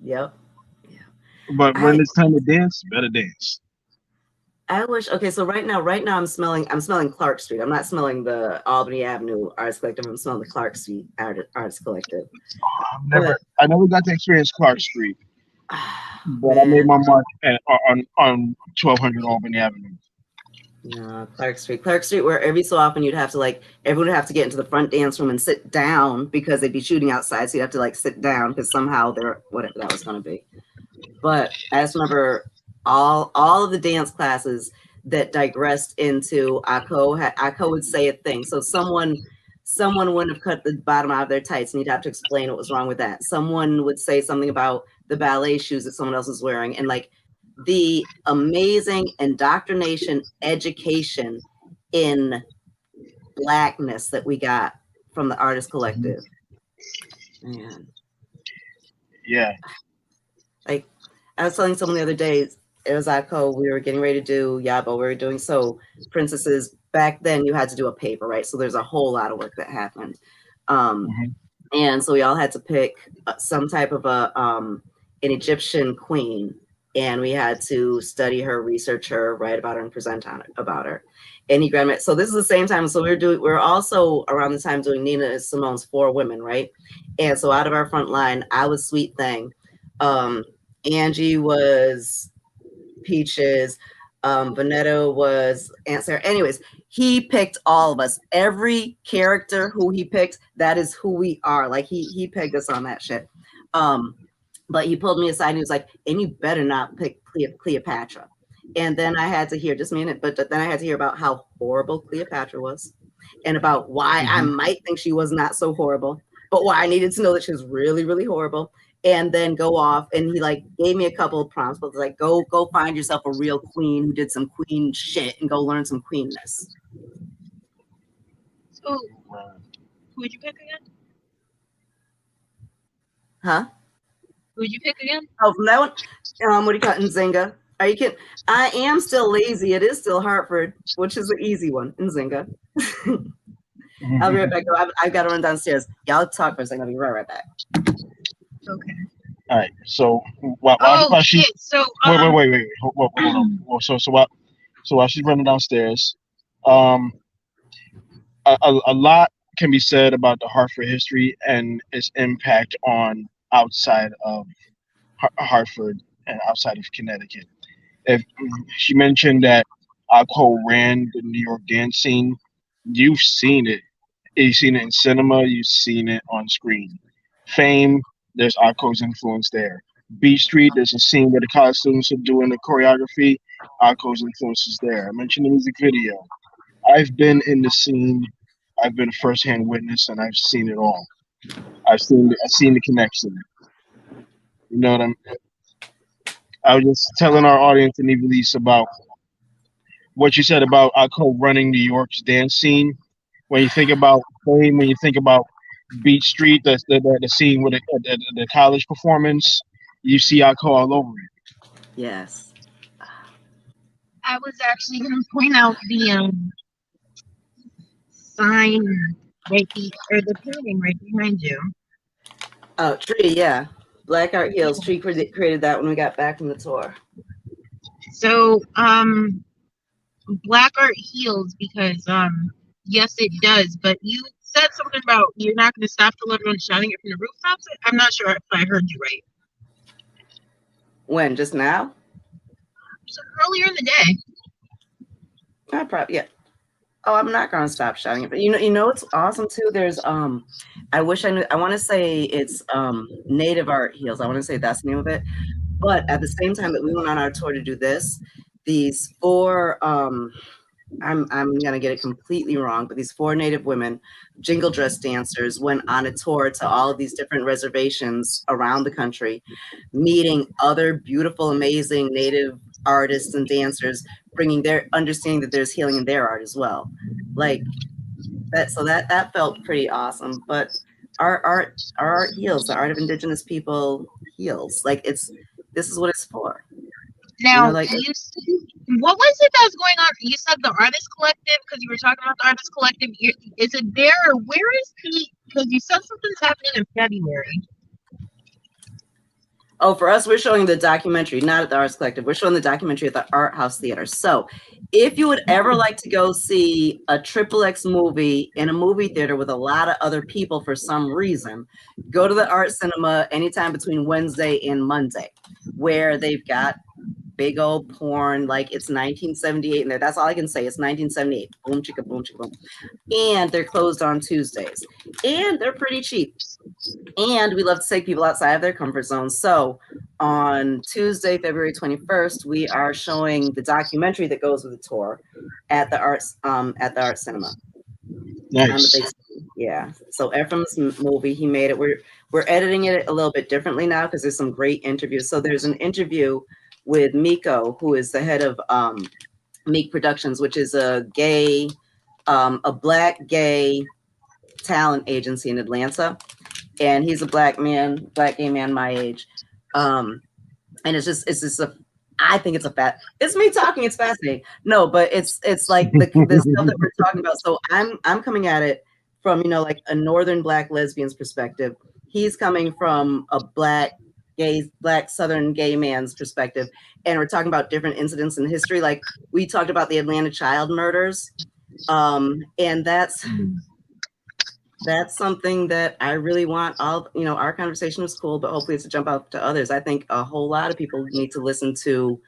Yep. Yeah. But when it's time to dance, better dance. I wish. Okay, so right now I'm smelling Clark Street. I'm not smelling the Albany Avenue Arts Collective. I'm smelling the Clark Street Arts Collective. I never got to experience Clark Street, but I made my mark on 1200 Albany Avenue. No, Clark Street, where every so often everyone would have to get into the front dance room and sit down because they'd be shooting outside. So you'd have to sit down because somehow whatever that was going to be. But I just remember all of the dance classes that digressed into ACO would say a thing. So someone wouldn't have cut the bottom out of their tights and you'd have to explain what was wrong with that. Someone would say something about the ballet shoes that someone else was wearing, and the amazing indoctrination education in Blackness that we got from the Artist Collective. Man. Yeah. I was telling someone the other day, it was ACO, we were getting ready to do Yabo, we were doing princesses. Back then you had to do a paper, right? So there's a whole lot of work that happened. And so we all had to pick some type of an Egyptian queen, and we had to study her, research her, write about her, and present about her. And he grabbed me. So this is the same time. So we're also around the time doing Nina Simone's 4 Women, right? And so out of our front line, I was Sweet Thing. Angie was Peaches. Vanetta was Aunt Sarah. Anyways, he picked all of us. Every character who he picked, that is who we are. He pegged us on that shit. But he pulled me aside and he was like, and you better not pick Cleopatra. And then I had to hear, just a minute, but then I had to hear about how horrible Cleopatra was and about why I might think she was not so horrible, but why I needed to know that she was really, really horrible. And then go off, and he gave me a couple of prompts, but go find yourself a real queen who did some queen shit and go learn some queenness. So, who would you pick again? Huh? Who would you pick again? Oh, from that one, what do you call it? Nzinga. Are you kidding? I am still lazy. It is still Hartford, which is the easy one. Nzinga. I'll be right back. I've got to run downstairs. Y'all talk for a second. I'll be right back. Okay. All right. So while she shit. So wait. Hold on. So while she's running downstairs, a lot can be said about the Hartford history and its impact on outside of Hartford and outside of Connecticut. If she mentioned that ACO ran the New York dance scene, you've seen it. You've seen it in cinema. You've seen it on screen. Fame, there's ACO's influence there. Beach Street, there's a scene where the college students are doing the choreography. ACO's influence is there. I mentioned the music video. I've been in the scene. I've been a first-hand witness, and I've seen it all. I've seen the connection. You know what I was just telling our audience in Evilise about what you said about running New York's dance scene. When you think about fame, when you think about Beach Street, the scene with the college performance, you see Akko all over it. Yes. I was actually going to point out the sign or the painting right behind you. Oh, Tree, yeah. Black Art Heals. Tree created that when we got back from the tour. So, Black Art heals because, yes, it does. But you said something about you're not going to stop till everyone's shouting it from the rooftops. I'm not sure if I heard you right. When? Just now? So earlier in the day. Yeah. Oh, I'm not gonna stop shouting it. But you know it's awesome too. There's I wish I knew. I want to say it's Native Art Heals. I want to say that's the name of it. But at the same time that we went on our tour to do this, these four I'm gonna get it completely wrong, but these four Native women, jingle dress dancers, went on a tour to all of these different reservations around the country, meeting other beautiful, amazing Native artists and dancers, bringing their understanding that there's healing in their art as well. Like that, so that felt pretty awesome. But our art heals. The art of Indigenous people heals. Like this is what it's for. Now, like what was it that was going on? You said the Artist Collective because you were talking about the Artist Collective. Is it there or where is he? Because you said something's happening in February. Oh, for us, we're showing the documentary, not at the Arts Collective. We're showing the documentary at the Art House Theater. So if you would ever like to go see a XXX movie in a movie theater with a lot of other people for some reason, go to the Art Cinema anytime between Wednesday and Monday, where they've got big old porn, like it's 1978 in there. That's all I can say. It's 1978. Boom, chicka, boom, chicka, boom. And they're closed on Tuesdays. And they're pretty cheap. And we love to take people outside of their comfort zone. So on Tuesday, February 21st, we are showing the documentary that goes with the tour at the Art Cinema. Nice. Yeah. So Ephraim's movie, he made it. We're editing it a little bit differently now because there's some great interviews. So there's an interview with Miko, who is the head of Meek Productions, which is a black gay talent agency in Atlanta. And he's a black gay man my age. And it's just I think it's me talking, it's fascinating. No, but it's like the stuff that we're talking about. So I'm coming at it from, like a Northern Black lesbian's perspective. He's coming from a black Southern gay man's perspective. And we're talking about different incidents in history. Like we talked about the Atlanta child murders. And that's something that I really want our conversation was cool, but hopefully it's a jump out to others. I think a whole lot of people need to listen to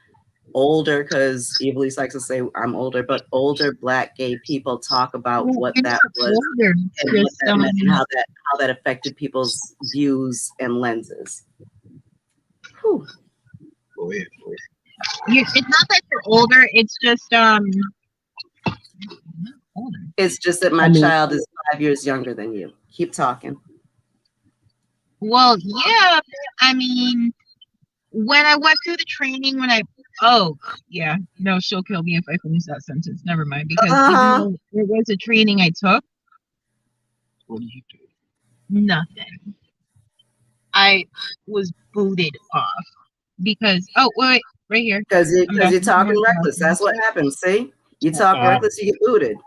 older, because Evelise likes to say I'm older, but older black gay people talk about what that was and what that meant and how that affected people's views and lenses. Whew. It's not that you're older, it's just It's just that my child is 5 years younger than you. Keep talking. Well, yeah. I mean, when I went through the training, she'll kill me if I finish that sentence. Never mind, because even though it was a training I took, what did you do? Nothing. I was booted off because wait, right here. Because you're talking reckless. That's what happens. See, you talk reckless, you get booted.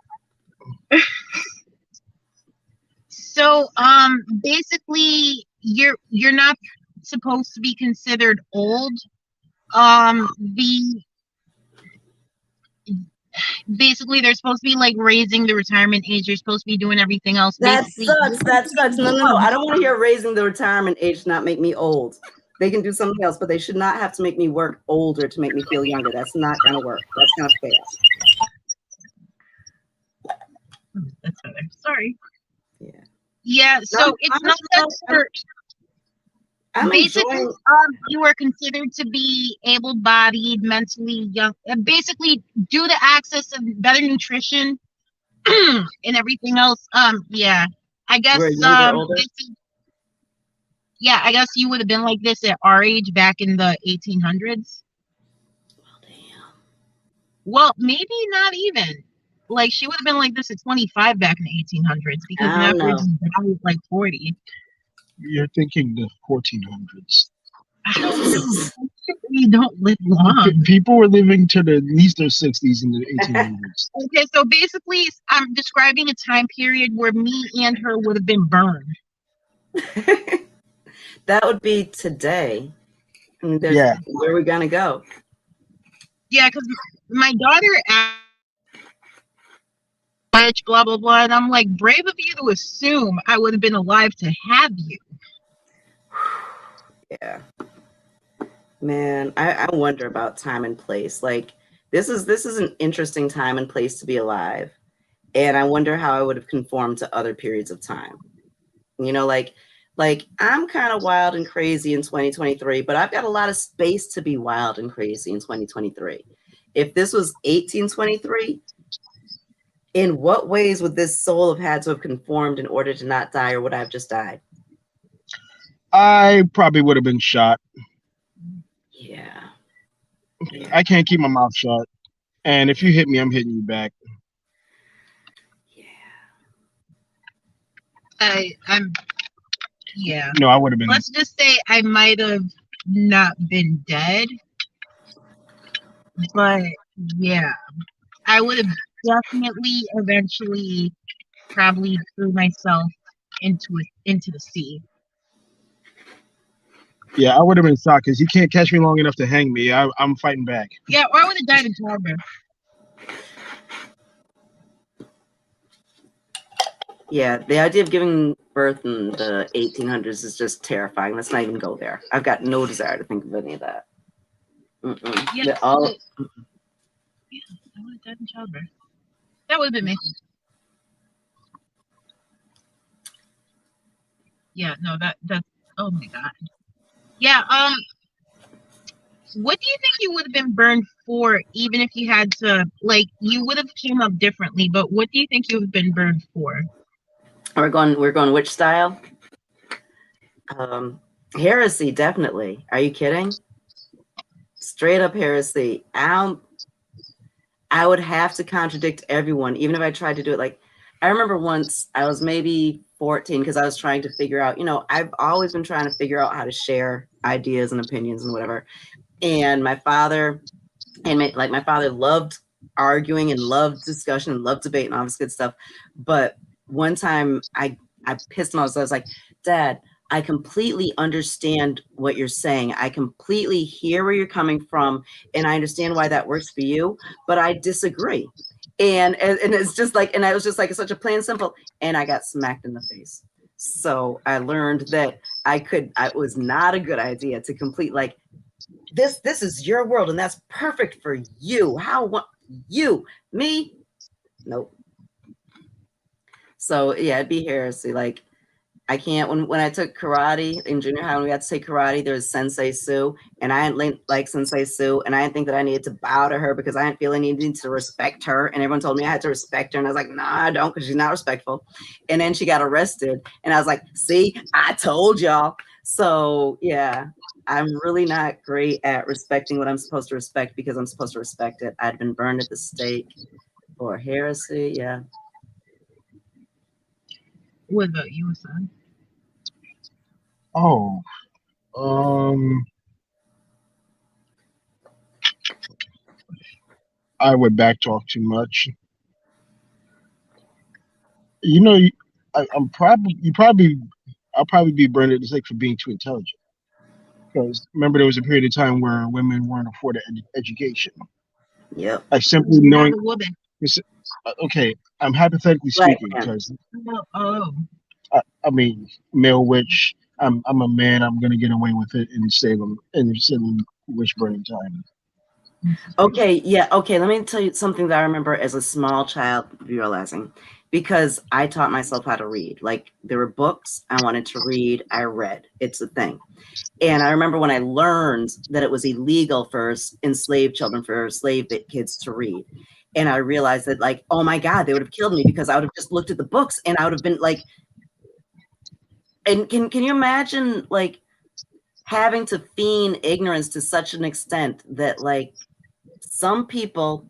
So basically you're not supposed to be considered old. Basically they're supposed to be like raising the retirement age. You're supposed to be doing everything else. That sucks. No. I don't want to hear raising the retirement age to not make me old. They can do something else, but they should not have to make me work older to make me feel younger. That's not gonna work. That's gonna fail. That's better. Sorry. Yeah. Yeah. So it's not that for. Basically, you are considered to be able-bodied, mentally young. Basically, due to access to better nutrition and everything else. Yeah. I guess. Yeah, I guess you would have been like this at our age back in the 1800s. Oh, damn. Well, maybe not even. Like she would have been like this at 25 back in the 1800s because an I don't average know. guy was like 40. You're thinking the 1400s. I don't know. We don't live long. People were living to at least their 60s in the 1800s. Okay, so basically, I'm describing a time period where me and her would have been burned. That would be today. Yeah. Where are we gonna go? Yeah, because my daughter asked, blah, blah, blah. And I'm like, brave of you to assume I would have been alive to have you. Yeah. Man, I wonder about time and place. Like this is an interesting time and place to be alive. And I wonder how I would have conformed to other periods of time. You know, like I'm kind of wild and crazy in 2023, but I've got a lot of space to be wild and crazy in 2023. If this was 1823, in what ways would this soul have had to have conformed in order to not die, or would I have just died? I probably would have been shot. Yeah. I can't keep my mouth shut. And if you hit me, I'm hitting you back. Yeah. No, I would have been. Let's just say I might have not been dead. But yeah, I would have definitely eventually probably threw myself into the sea. Yeah, I would have been shocked because you can't catch me long enough to hang me. I'm fighting back. Yeah, or I would have died in childbirth. Yeah, the idea of giving birth in the 1800s is just terrifying. Let's not even go there. I've got no desire to think of any of that. Yeah, I would have died in childbirth. That would have been me. Yeah, no, that's oh my god. Yeah, what do you think you would have been burned for, even if you had to, like, you would have came up differently, but what do you think you would have been burned for? We're going which style? Heresy, definitely. Are you kidding? Straight up heresy. I would have to contradict everyone, even if I tried to do it. Like, I remember once I was maybe 14 because I was trying to figure out, I've always been trying to figure out how to share ideas and opinions and whatever. And my father loved arguing and loved discussion and loved debate and all this good stuff. But one time I pissed him off. So I was like, Dad, I completely understand what you're saying. I completely hear where you're coming from. And I understand why that works for you, but I disagree. And it's just like, and I was just like, it's such a plain and simple. And I got smacked in the face. So I learned that it was not a good idea to complete like, this is your world and that's perfect for you. Me? Nope. So yeah, it'd be heresy. Like I can't, when I took karate in junior high, when we had to take karate, there was Sensei Sue, and I didn't like Sensei Sue, and I didn't think that I needed to bow to her because I didn't feel I needed to respect her, and everyone told me I had to respect her, and I was like, nah, I don't, because she's not respectful. And then she got arrested, and I was like, see, I told y'all. So yeah, I'm really not great at respecting what I'm supposed to respect because I'm supposed to respect it. I'd been burned at the stake for heresy, yeah. What about you, son? Oh, I would backtalk too much. I'll probably be burned at the stake for being too intelligent. Because remember, there was a period of time where women weren't afforded education. Yep. I simply knowing. Okay, I'm hypothetically speaking because I mean, male witch. I'm a man. I'm gonna get away with it in Salem witch burning time. Okay, yeah, okay. Let me tell you something that I remember as a small child realizing, because I taught myself how to read. Like there were books I wanted to read, I read. It's a thing. And I remember when I learned that it was illegal for enslaved children, for slave kids to read. And I realized that, like, oh my God, they would have killed me because I would have just looked at the books and I would have been like, and can you imagine like having to feign ignorance to such an extent that like some people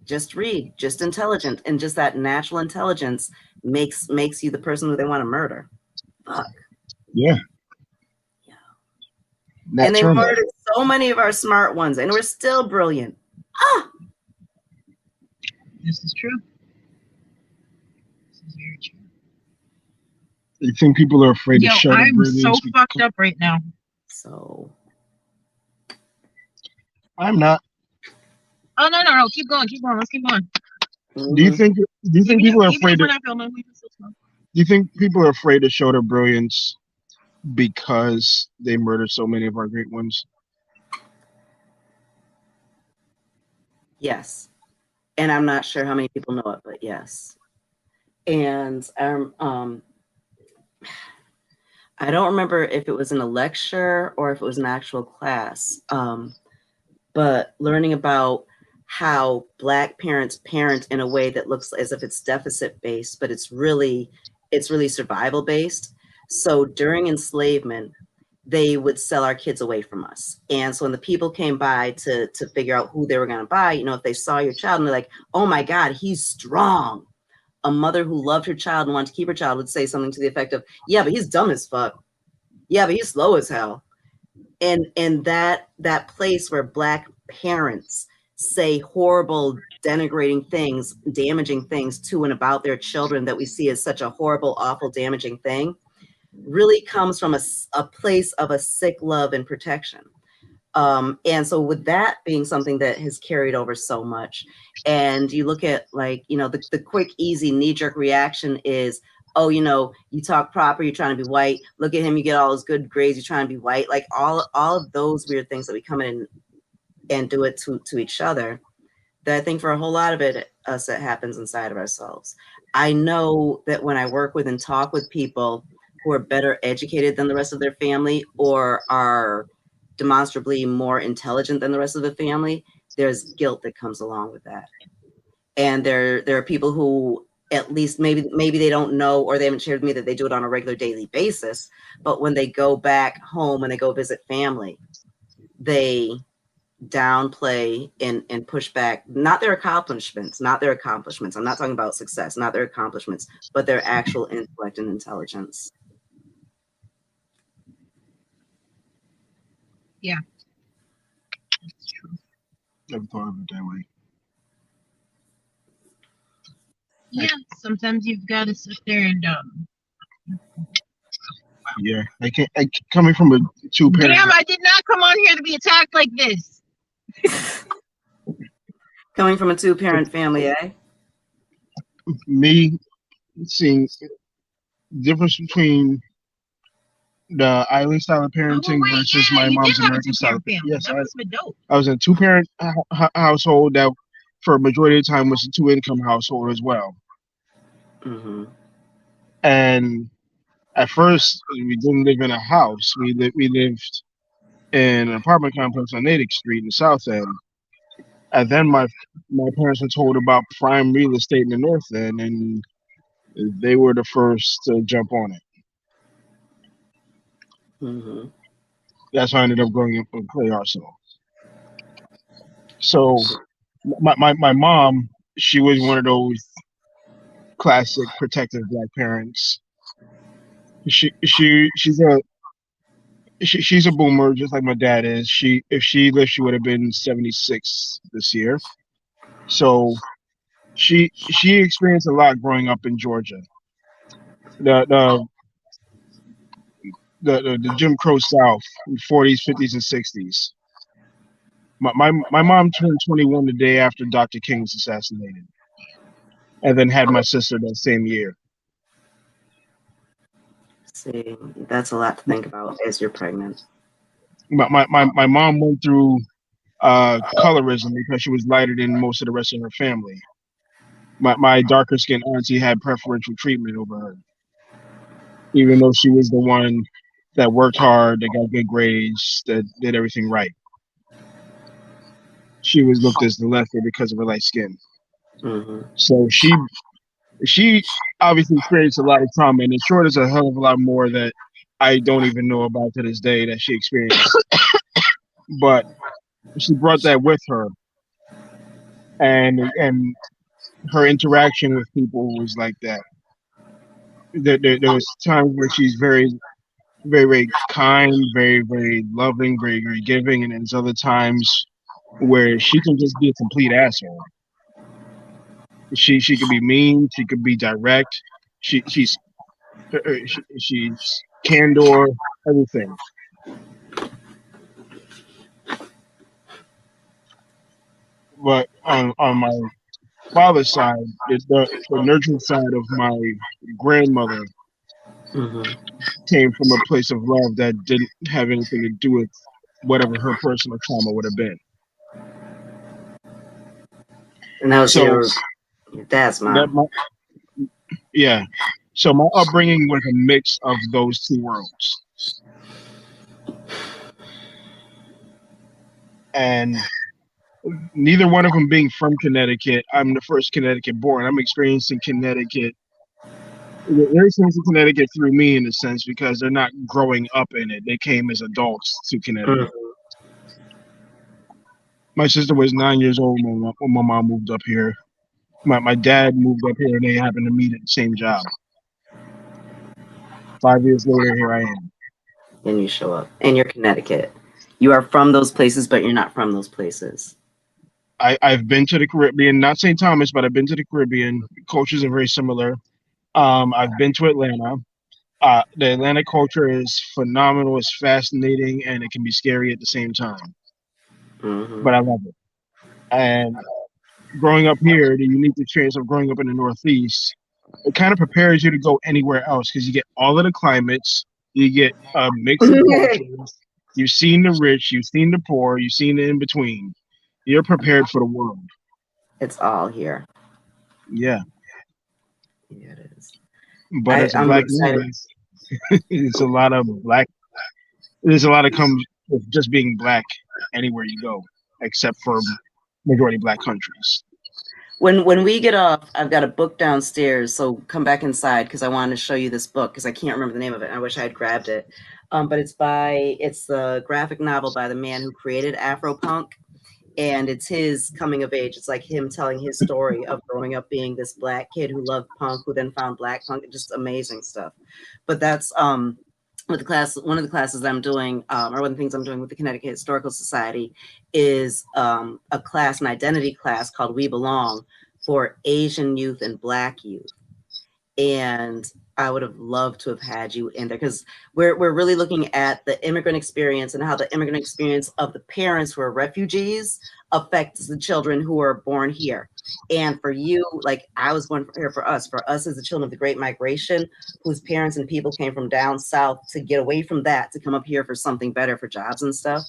Just read, just intelligent, and just that natural intelligence makes you the person who they want to murder. Fuck. Yeah. And they murdered so many of our smart ones, and we're still brilliant. Ah. This is true. This is very true. You think people are afraid to show their I'm brilliance? so fucked up right now. So I'm not. Oh no! Keep going. Let's keep going. Do you think people are afraid to? Do you think people are afraid to show their brilliance because they murdered so many of our great ones? Yes. And I'm not sure how many people know it, but yes. And I don't remember if it was in a lecture or if it was an actual class, but learning about how Black parents parent in a way that looks as if it's deficit based, but it's really survival based. So during enslavement, they would sell our kids away from us. And so when the people came by to figure out who they were going to buy, you know, if they saw your child and they're like, oh my God, he's strong. A mother who loved her child and wanted to keep her child would say something to the effect of, yeah, but he's dumb as fuck. Yeah, but he's slow as hell. And that place where Black parents say horrible, denigrating things, damaging things to and about their children that we see as such a horrible, awful, damaging thing, really comes from a place of a sick love and protection. And so with that being something that has carried over so much, and you look at, like, you know, the quick, easy knee-jerk reaction is, oh, you know, you talk proper, you're trying to be white. Look at him, you get all those good grades, you're trying to be white. Like all of those weird things that we come in and do it to each other. That I think for a whole lot of it, that happens inside of ourselves. I know that when I work with and talk with people who are better educated than the rest of their family or are demonstrably more intelligent than the rest of the family, there's guilt that comes along with that. And there are people who, at least maybe they don't know, or they haven't shared with me that they do it on a regular daily basis, but when they go back home and they go visit family, they downplay and push back not their accomplishments. I'm not talking about success, not their accomplishments, but their actual intellect and intelligence. Yeah. That's true. Never thought of it that way. Yeah, sometimes you've got to sit there and yeah, coming from a two-parent. Damn, I did not come on here to be attacked like this. Coming from a two-parent family, eh? Me seeing difference between the island style of parenting versus my mom's American style. Yes, I was in a two-parent household that, for a majority of the time, was a two-income household as well. Mm-hmm. And at first, we didn't live in a house. We lived in an apartment complex on Natick Street in the South End. And then my parents were told about prime real estate in the North End, and they were the first to jump on it. Mm-hmm. That's how I ended up going up and play Arsenal. So my mom, she was one of those classic protective Black parents. She's a boomer, just like my dad is. If she lived, she would have been 76 this year. So she experienced a lot growing up in Georgia. The Jim Crow South, 40s, 50s, and 60s. My mom turned 21 the day after Dr. King was assassinated, and then had my sister that same year. See, that's a lot to think about as you're pregnant. My mom went through colorism because she was lighter than most of the rest of her family. My darker skinned auntie had preferential treatment over her, even though she was the one that worked hard, that got good grades, that did everything right. She was looked as the lesser because of her light skin. Mm-hmm. So she obviously experienced a lot of trauma, and I'm sure there's a hell of a lot more that I don't even know about to this day that she experienced. But she brought that with her, and her interaction with people was like that. There was times where she's very kind, very loving, very giving, and then there's other times where she can just be a complete asshole. She could be mean, she could be direct, she's she's candor, everything. But on my father's side, the nurturing side of my grandmother Mm-hmm. came from a place of love that didn't have anything to do with whatever her personal trauma would have been. And that was So your dad's that mom. yeah. So my upbringing was a mix of those two worlds, and neither one of them being from Connecticut. I'm the first Connecticut born. I'm experiencing Connecticut. They're experiencing Connecticut through me in a sense because they're not growing up in it. They came as adults to Connecticut. Mm-hmm. My sister was 9 years old when my mom moved up here. My dad moved up here and they happened to meet at the same job. 5 years later, here I am. And you show up, and you're Connecticut. You are from those places, but you're not from those places. I've been to the Caribbean, not St. Thomas, but I've been to the Caribbean. Cultures are very similar. I've been to Atlanta. The Atlanta culture is phenomenal. It's fascinating, and it can be scary at the same time. Mm-hmm. But I love it. And growing up here, the unique experience of growing up in the Northeast, it kind of prepares you to go anywhere else because you get all of the climates, you get a mix of cultures. You've seen the rich, you've seen the poor, you've seen the in between. You're prepared for the world. It's all here. Yeah, Yeah, it is. but as a I'm black excited. man, it's a lot of black. There's a lot of comes with just being black anywhere you go, except for majority black countries. When we get off, I've got a book downstairs, so come back inside because I wanted to show you this book because I can't remember the name of it. And I wish I had grabbed it. But it's the graphic novel by the man who created Afropunk, and it's his coming of age. It's like him telling his story of growing up being this black kid who loved punk, who then found black punk. Just amazing stuff. But that's with the class, one of the classes that I'm doing, or one of the things I'm doing with the Connecticut Historical Society is a class, an identity class called We Belong for Asian youth and Black youth. And I would have loved to have had you in there because we're really looking at the immigrant experience and how the immigrant experience of the parents who are refugees affects the children who are born here. And for you, like I was born here for us as the children of the Great Migration, whose parents and people came from down south to get away from that, to come up here for something better, for jobs and stuff.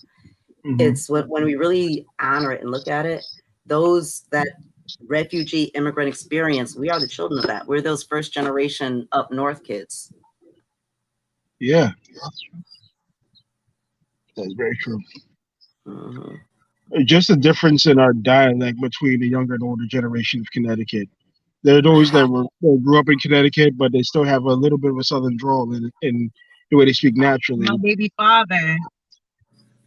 Mm-hmm. It's when we really honor it and look at it, that refugee immigrant experience, we are the children of that. We're those first generation up north kids. Yeah, that's very true. Mm-hmm. Just a difference in our dialect between the younger and older generation of Connecticut. There are those that grew up in Connecticut, but they still have a little bit of a southern drawl in the way they speak naturally. My baby father.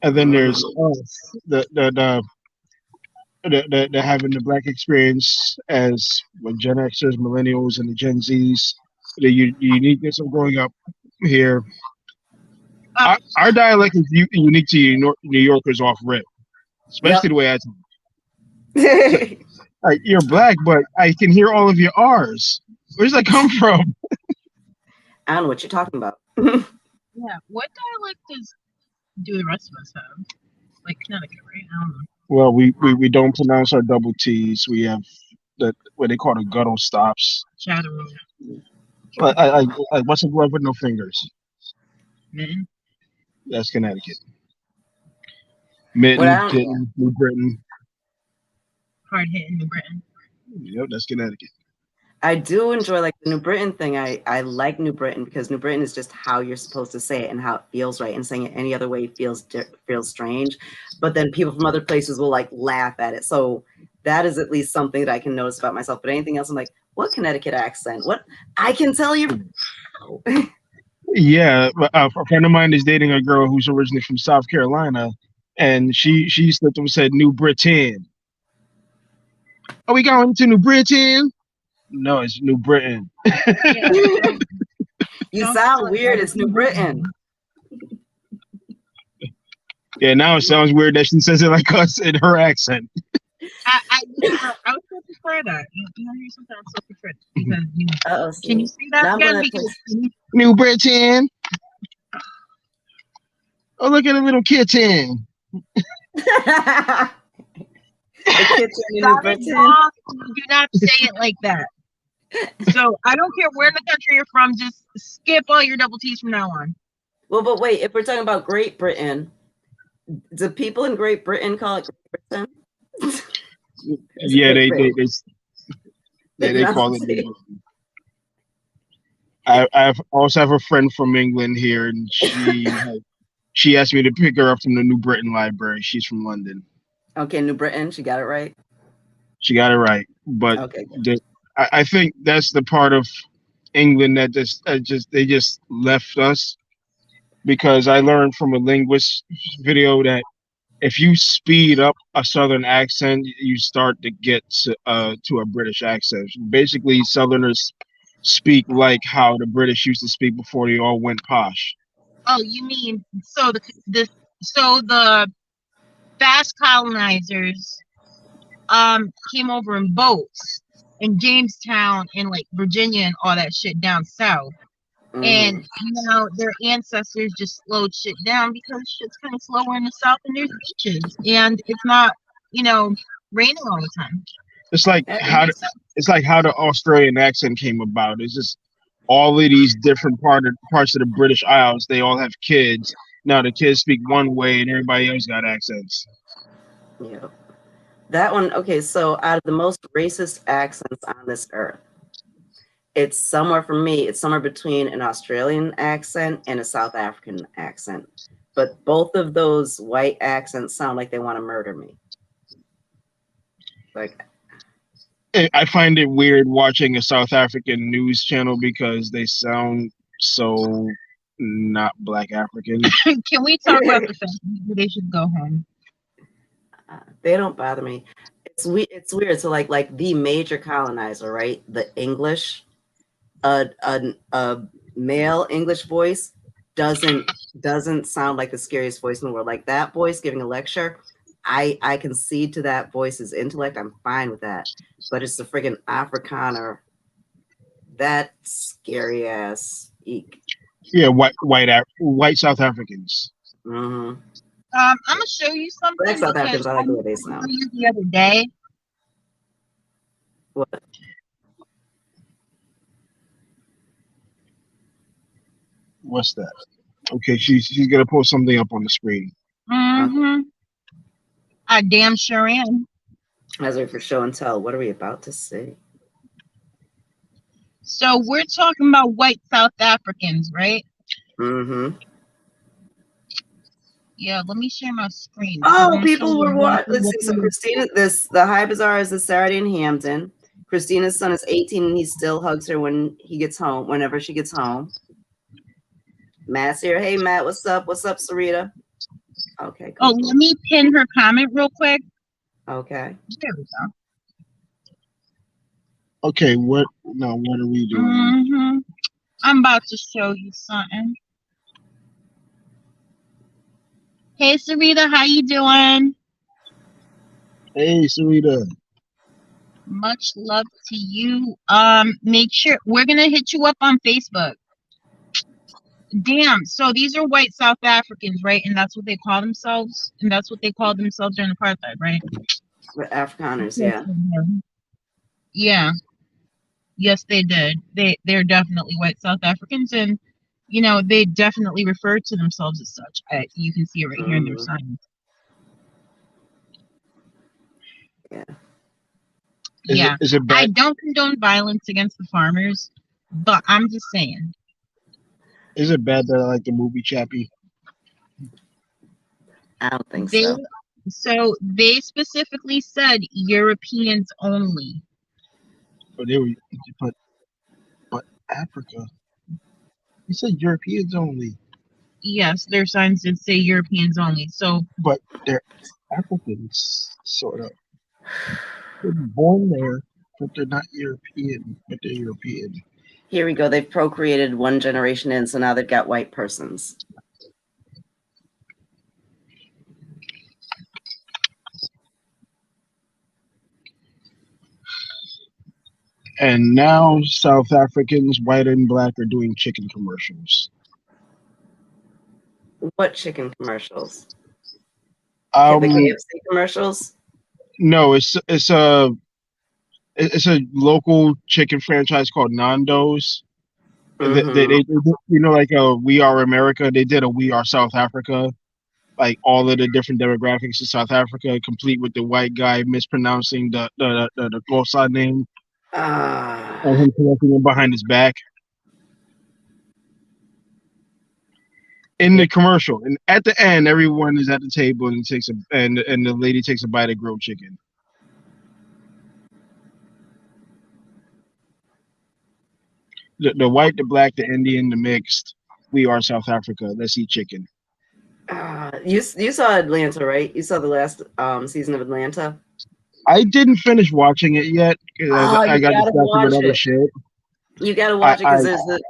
And then there's us, the having the black experience as Gen Xers, millennials, and the Gen Zs. The uniqueness of growing up here. Our dialect is unique to New Yorkers off rip, especially the way I talk. Like, you're black, but I can hear all of your R's. Where's that come from? I don't know what you're talking about. Yeah, what dialect do the rest of us have? Like Connecticut, right? I don't know. Well, we don't pronounce our double T's. We have what they call the guttural stops. Chatteroom. I what's a glove with no fingers? Mitten. That's Connecticut. Mitten, Kitten, New Britain. Hard hitting New Britain. Yep, that's Connecticut. I do enjoy like the New Britain thing. I like New Britain because New Britain is just how you're supposed to say it and how it feels right, and saying it any other way feels strange. But then people from other places will like laugh at it. So that is at least something that I can notice about myself. But anything else, I'm like, what Connecticut accent? What I can tell you. Yeah, a friend of mine is dating a girl who's originally from South Carolina, and she slipped and said New Britain. Are we going to New Britain? No, it's New Britain. Yeah. You Don't sound call it weird. that. It's New Britain. Yeah, now it sounds weird that she says it like us in her accent. I would still prefer that. You know, here's something I would still prefer because Uh-oh, can you see. say that Now I'm again? gonna Because New Britain. Oh, look at a little kitten. the kids in New that is Britain. wrong. You do not say it like that. So I don't care where in the country you're from. Just skip all your double T's from now on. Well, but wait, if we're talking about Great Britain, do people in Great Britain call it Great Britain? Yeah, they call it. Pronounce I also have a friend from England here, and she asked me to pick her up from the New Britain Library. She's from London. Okay, New Britain. She got it right. She got it right, but Okay. I think that's the part of England that they just left us, because I learned from a linguist video that if you speed up a Southern accent, you start to get to a British accent. Basically, Southerners speak like how the British used to speak before they all went posh. Oh, you mean so the fast colonizers came over in boats in Jamestown and like Virginia and all that shit down south. And now their ancestors just slowed shit down because shit's kind of slower in the south and there's beaches and it's not, raining all the time. It's like how the Australian accent came about. It's just all of these different parts of the British Isles. They all have kids. Now the kids speak one way and everybody else got accents. Yeah. That one, okay, so out of the most racist accents on this earth, it's somewhere between an Australian accent and a South African accent. But both of those white accents sound like they want to murder me. Like, I find it weird watching a South African news channel because they sound so not Black African. Can we talk about the fact that they should go home? They don't bother me. It's weird. So like the major colonizer, right? The English, a male English voice doesn't sound like the scariest voice in the world. Like that voice giving a lecture, I concede to that voice's intellect. I'm fine with that. But it's the friggin' Afrikaner, that scary ass eek. Yeah, white South Africans. Mm-hmm. I'm gonna show you something. Black South Africans, I like the way they sound. The other day. What? What's that? Okay, she's gonna post something up on the screen. Mm-hmm. I damn sure am. As for show and tell, what are we about to see? So we're talking about white South Africans, right? Mm-hmm. Yeah, let me share my screen. Oh, people were watching. Let's see. So Christina, the High Bazaar is this Saturday in Hampton. Christina's son is 18 and he still hugs her when he gets home, whenever she gets home. Matt's here. Hey, Matt, what's up? What's up, Sarita? Okay. Cool. Oh, let me pin her comment real quick. Okay. There we go. Okay, what are we doing? Mm-hmm. I'm about to show you something. Hey, Sarita, how you doing? Hey, Sarita. Much love to you. Make sure we're gonna hit you up on Facebook. Damn, so these are white South Africans, right? And that's what they call themselves? And that's what they called themselves during apartheid, right? The Afrikaners, yeah. Yeah. Yes, they did. They're definitely white South Africans, and they definitely refer to themselves as such. You can see it right here in their signs. Yeah. Is it bad? I don't condone violence against the farmers, but I'm just saying. Is it bad that I like the movie Chappie? I don't think so. So they specifically said Europeans only. But Africa. You said Europeans only. Yes, their signs did say Europeans only. So, but they're Africans, sort of. They're born there, but they're not European. But they're European. Here we go. They've procreated one generation in, so now they've got white persons. And now South Africans, white and black, are doing chicken commercials. What chicken commercials? The KFC commercials? No, it's a local chicken franchise called Nando's. Mm-hmm. They you know, like We Are America. They did a We Are South Africa, like all of the different demographics of South Africa, complete with the white guy mispronouncing the Xhosa name and him correcting him behind his back in the commercial. And at the end, everyone is at the table and takes and the lady takes a bite of grilled chicken. The white, the black, the Indian, the mixed. We are South Africa. Let's eat chicken. You saw Atlanta, right? You saw the last season of Atlanta. I didn't finish watching it yet because I got distracted with other shit. You gotta watch it because there's the.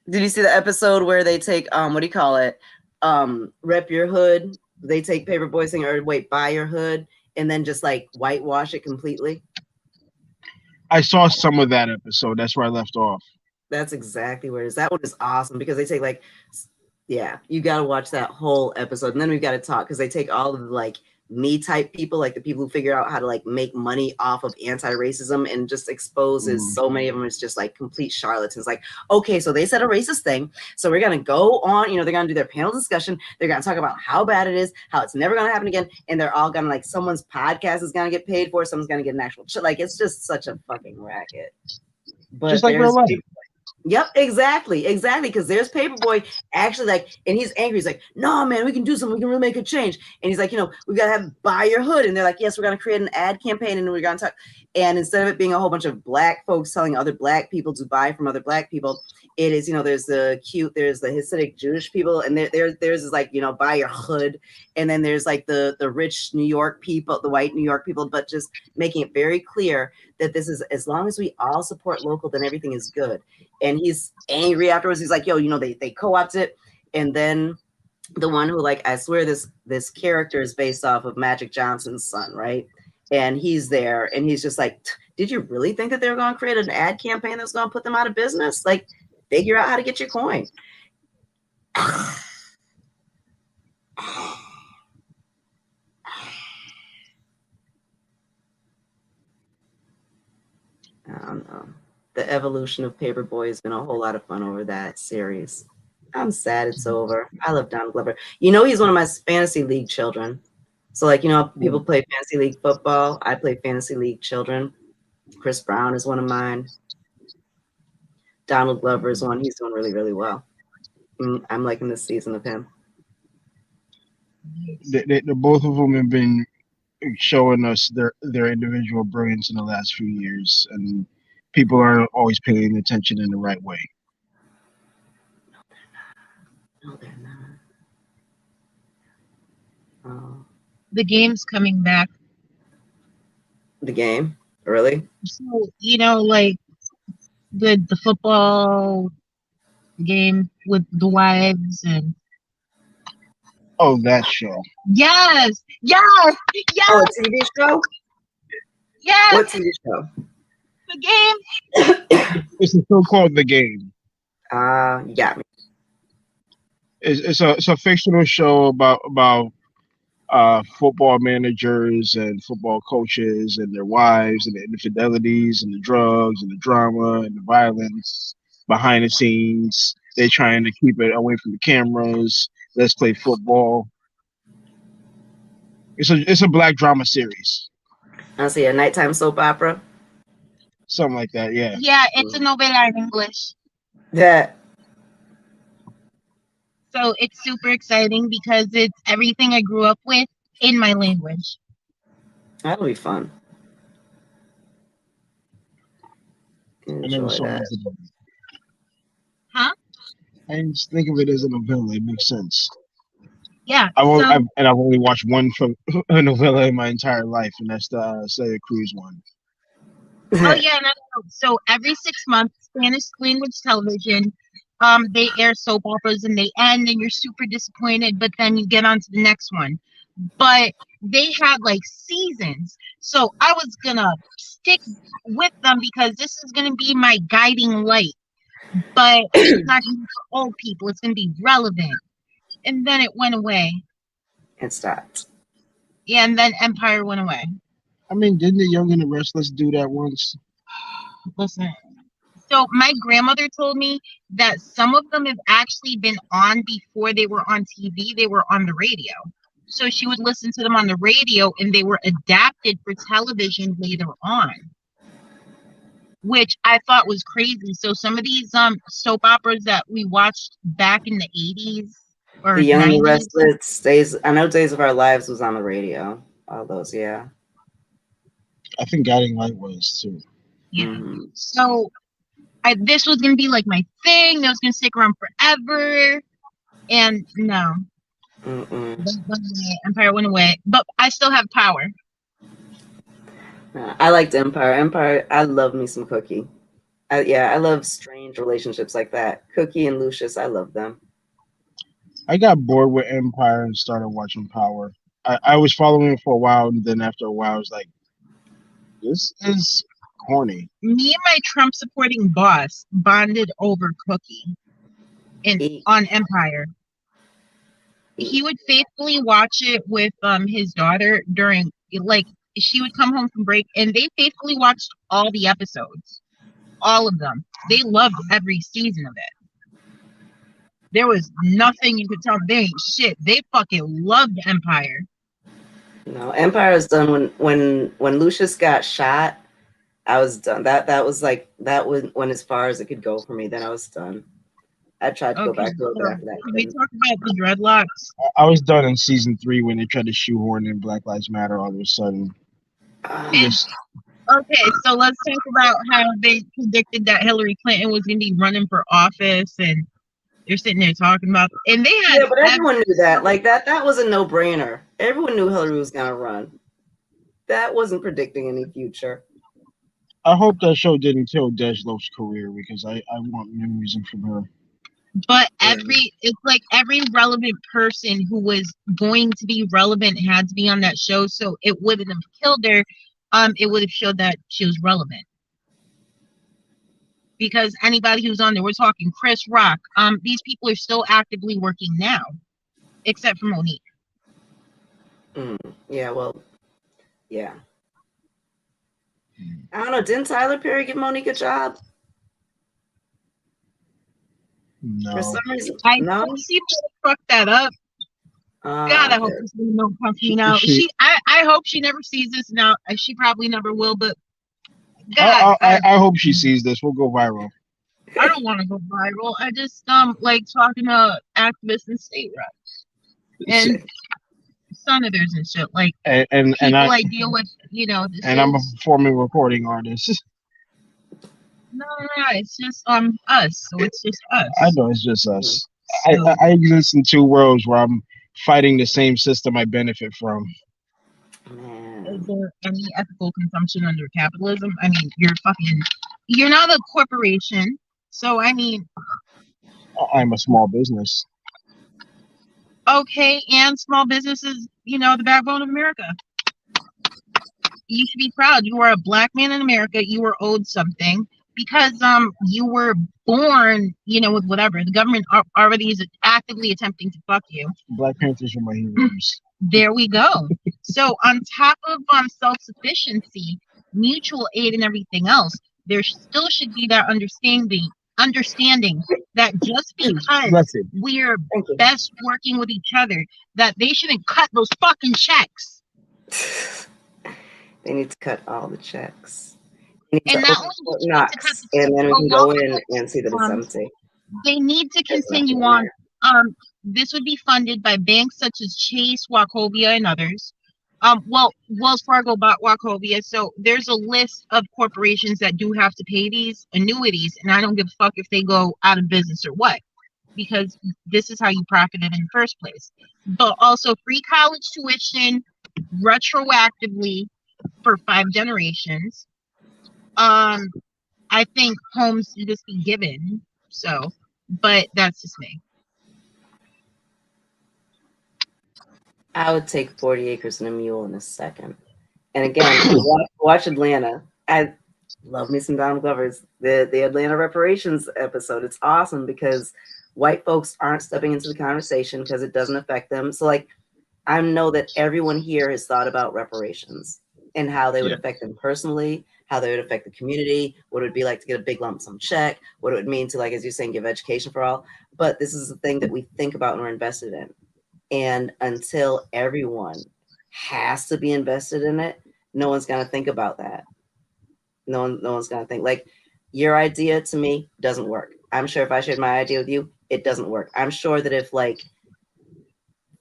Did you see the episode where they take what do you call it? Rep your hood. They take Paperboy Singer or buy your hood and then just like whitewash it completely. I saw some of that episode. That's where I left off. That's exactly where it is. That one is awesome because they take like, yeah, you got to watch that whole episode. And then we've got to talk because they take all of the like me type people, like the people who figure out how to like make money off of anti-racism and just exposes so many of them as just like complete charlatans. Like, okay, so they said a racist thing. So we're going to go on, they're going to do their panel discussion. They're going to talk about how bad it is, how it's never going to happen again. And they're all going to like, someone's podcast is going to get paid for, someone's going to get an actual shit. Like, it's just such a fucking racket. But just like real life. Yep, exactly. Because there's Paperboy actually like, and he's angry. He's like, no, man, we can do something. We can really make a change. And he's like, we got to have buy your hood. And they're like, yes, we're going to create an ad campaign and we're going to talk. And instead of it being a whole bunch of black folks telling other black people to buy from other black people, it is, there's the Hasidic Jewish people. And there's is like, buy your hood. And then there's like the rich New York people, the white New York people, but just making it very clear that this is, as long as we all support local, then everything is good. And he's angry afterwards. He's like, yo, they co-opted it. And then the one who, like, I swear this character is based off of Magic Johnson's son, right? And he's there and he's just like, did you really think that they were going to create an ad campaign that's going to put them out of business? Like, figure out how to get your coin. I don't know. The evolution of Paperboy has been a whole lot of fun over that series. I'm sad it's over. I love Donald Glover. He's one of my fantasy league children. So, like, people play fantasy league football. I play fantasy league children. Chris Brown is one of mine. Donald Glover is one. He's doing really, really well. I'm liking this season of him. The both of them have been showing us their individual brilliance in the last few years, and people aren't always paying attention in the right way. No, they're not. Oh. The game's coming back. The game? Really? So, like the football game with the wives and. Oh, that show. Yes. Oh, a TV show? Yes. What TV show? The game. It's a show called The Game. You got me. It's a fictional show about football managers and football coaches and their wives and the infidelities and the drugs and the drama and the violence behind the scenes. They're trying to keep it away from the cameras. Let's play football. It's a black drama series. I see, a nighttime soap opera. Something like that, yeah. Yeah, it's a novela in English. Yeah. So it's super exciting because it's everything I grew up with in my language. That'll be fun. Enjoy that. Huh? I just think of it as a novella. It makes sense. Yeah. I've only watched one novella in my entire life, and that's the Celia Cruz one. Oh yeah, no. So every 6 months, Spanish language television, they air soap operas and they end, and you're super disappointed, but then you get on to the next one. But they had like seasons, so I was gonna stick with them because this is gonna be my guiding light. But it's not gonna be for old people; it's gonna be relevant. And then it went away. It stopped. Yeah, and then Empire went away. I mean, didn't the Young and the Restless do that once? Listen. So my grandmother told me that some of them have actually been on before they were on TV. They were on the radio. So she would listen to them on the radio and they were adapted for television later on, which I thought was crazy. So some of these soap operas that we watched back in the 80s or The Young and 90s. the Restless, Days. I know Days of Our Lives was on the radio. All those, yeah. I think Guiding Light was too. Yeah. Mm-hmm. So this was gonna be like my thing. That was gonna stick around forever, and no, Empire went away. But I still have Power. I liked Empire. Empire. I love me some Cookie. I love strange relationships like that. Cookie and Lucius, I love them. I got bored with Empire and started watching Power. I was following it for a while, and then after a while, I was like, "This is corny." Me and my Trump supporting boss bonded over Cookie on Empire. He would faithfully watch it with his daughter during, like, she would come home from break and they faithfully watched all the episodes, all of them. They loved every season of it. There was nothing you could tell they ain't shit. They fucking loved Empire. No, Empire is done when Lucius got shot. I was done. That was went as far as it could go for me. Then I was done. I tried to go back to it, but after that, can we talk about the dreadlocks? I was done in season 3 when they tried to shoehorn in Black Lives Matter all of a sudden. Okay, so let's talk about how they predicted that Hillary Clinton was going to be running for office, and they're sitting there talking about, and they had but everyone knew that. Like that was a no-brainer. Everyone knew Hillary was going to run. That wasn't predicting any future. I hope that show didn't kill Dejlo's career because I want new music from her. But it's like every relevant person who was going to be relevant had to be on that show, so it wouldn't have killed her. It would have showed that she was relevant. Because anybody who's on there, we're talking Chris Rock. These people are still actively working now, except for Monique. Yeah, well, yeah. I don't know. Didn't Tyler Perry give Monique a job? No. For some reason, I hope she fucked that up. God, I hope she's no pumping out. I hope she never sees this now. She probably never will, but God, I hope she sees this. We'll go viral. I don't want to go viral. I just like talking to activists and state reps and senators and shit. Like and I deal with, and I'm a performing recording artist. No, it's just us. So it's just us. I know it's just us. So, I exist in two worlds where I'm fighting the same system I benefit from. Is there any ethical consumption under capitalism? I mean, you're not a corporation. So I mean, I'm a small business. Okay, and small businesses, the backbone of America. You should be proud. You are a black man in America. You were owed something. Because you were born, with whatever. The government already is actively attempting to fuck you. Black Panthers are my heroes. There we go. So on top of self-sufficiency, mutual aid, and everything else, there still should be that understanding that just because we're best working with each other, that they shouldn't cut those fucking checks. They need to cut all the checks. And not only and then we can go in and see that it's empty. They need to continue on. This would be funded by banks such as Chase, Wachovia, and others. Wells Fargo bought Wachovia, so there's a list of corporations that do have to pay these annuities, and I don't give a fuck if they go out of business or what. because this is how you profited in the first place. But also free college tuition retroactively for 5 generations. I think homes should just be given. So, but that's just me. I would take 40 acres and a mule in a second. And again, watch Atlanta. I love me some Donald Glover's the Atlanta reparations episode. It's awesome because white folks aren't stepping into the conversation because it doesn't affect them. So like I know that everyone here has thought about reparations and how they would affect them personally, how they would affect the community, what it would be like to get a big lump sum check, what it would mean to, like, as you're saying, give education for all. But this is the thing that we think about and we're invested in. And until everyone has to be invested in it, no one's going to think about that. No one's going to think, like, your idea to me doesn't work. I'm sure if I shared my idea with you, it doesn't work. I'm sure that if like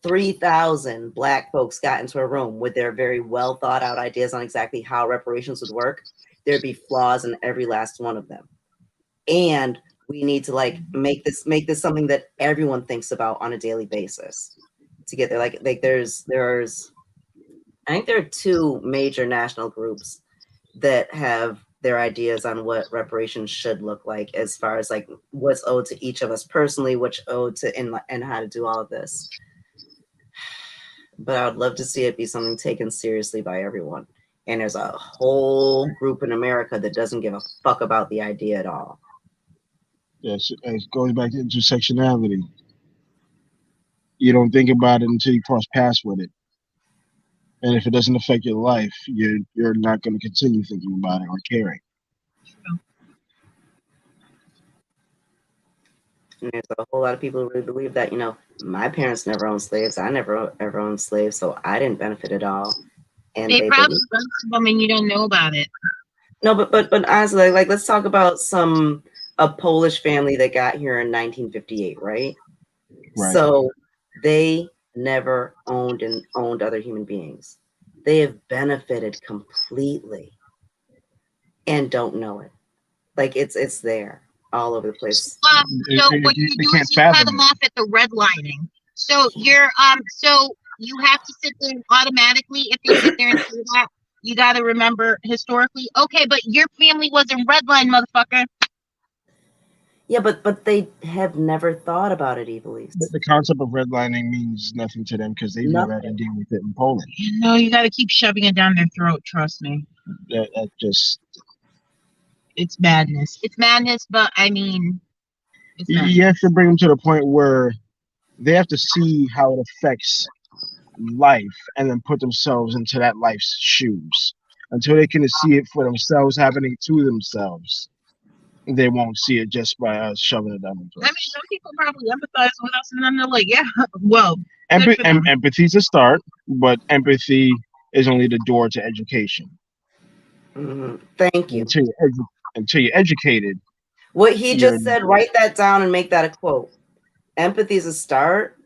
3,000 Black folks got into a room with their very well thought out ideas on exactly how reparations would work, there'd be flaws in every last one of them. And we need to like make this something that everyone thinks about on a daily basis to get there. Like there's I think there are two major national groups that have their ideas on what reparations should look like, as far as like what's owed to each of us personally, what's owed to and how to do all of this. But I would love to see it be something taken seriously by everyone. And there's a whole group in America that doesn't give a fuck about the idea at all. Yes, it goes back to intersectionality. You don't think about it until you cross paths with it. And if it doesn't affect your life, you're not going to continue thinking about it or caring. And there's a whole lot of people who really believe that, you know, my parents never owned slaves. I never ever owned slaves, so I didn't benefit at all. And they probably owned them and you don't know about it. No, but honestly, like let's talk about a Polish family that got here in 1958, right? So they never owned other human beings. They have benefited completely and don't know it. Like it's there all over the place. So what you do is you cut them off at the redlining. So you're so you have to sit there automatically. If you sit there and do that, you got to remember historically. Okay, but your family wasn't redline, motherfucker. Yeah, but they have never thought about it, Evilise. The concept of redlining means nothing to them because they've never had to deal with it in Poland. You know, you got to keep shoving it down their throat. Trust me. That just. It's madness. It's madness, but I mean, you have to bring them to the point where they have to see how it affects life and then put themselves into that life's shoes. Until they can see it for themselves, happening to themselves, they won't see it just by us shoving it down their throats. I mean, some people probably empathize with us, and then they're like, "Yeah, well." Empathy's a start, but empathy is only the door to education. Mm-hmm. Thank you. Until you're educated. What he just said, write that down and make that a quote. Empathy is a start,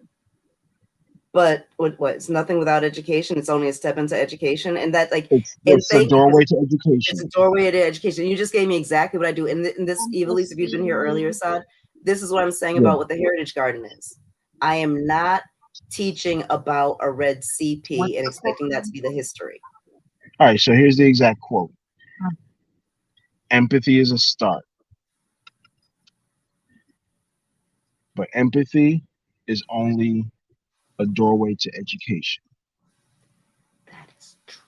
but what? It's nothing without education. It's only a step into education, and that like it's a doorway to education. It's a doorway to education. You just gave me exactly what I do. And this, Evilise, if you've been here earlier, Saad, this is what I'm saying about what the Heritage Garden is. I am not teaching about a red CP and expecting that to be the history. All right, so here's the exact quote. Empathy is a start, but empathy is only a doorway to education. That is true.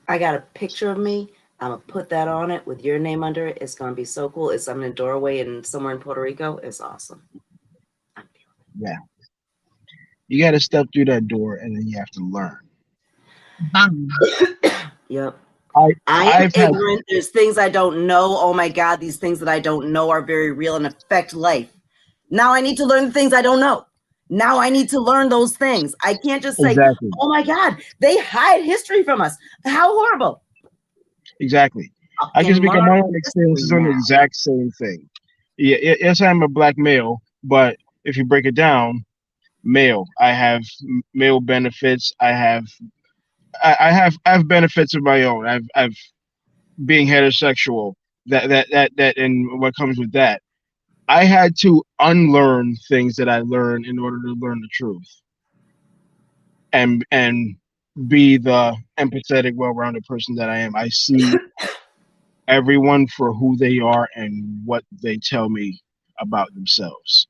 I got a picture of me. I'm going to put that on it with your name under it. It's going to be so cool. I'm in a doorway and somewhere in Puerto Rico. It's awesome. Yeah. You got to step through that door and then you have to learn. Bang. Yep. I am ignorant. There's things I don't know. Oh my God, these things that I don't know are very real and affect life. Now I need to learn the things I don't know. Now I need to learn those things. I can't just say, oh my God, they hide history from us. How horrible. Exactly. I can speak on my own experiences on the exact same thing. Yeah, yes, I'm a Black male, but if you break it down, male, I have male benefits. I have benefits of my own. I've being heterosexual. That and what comes with that. I had to unlearn things that I learned in order to learn the truth and be the empathetic, well-rounded person that I am. I see everyone for who they are and what they tell me about themselves.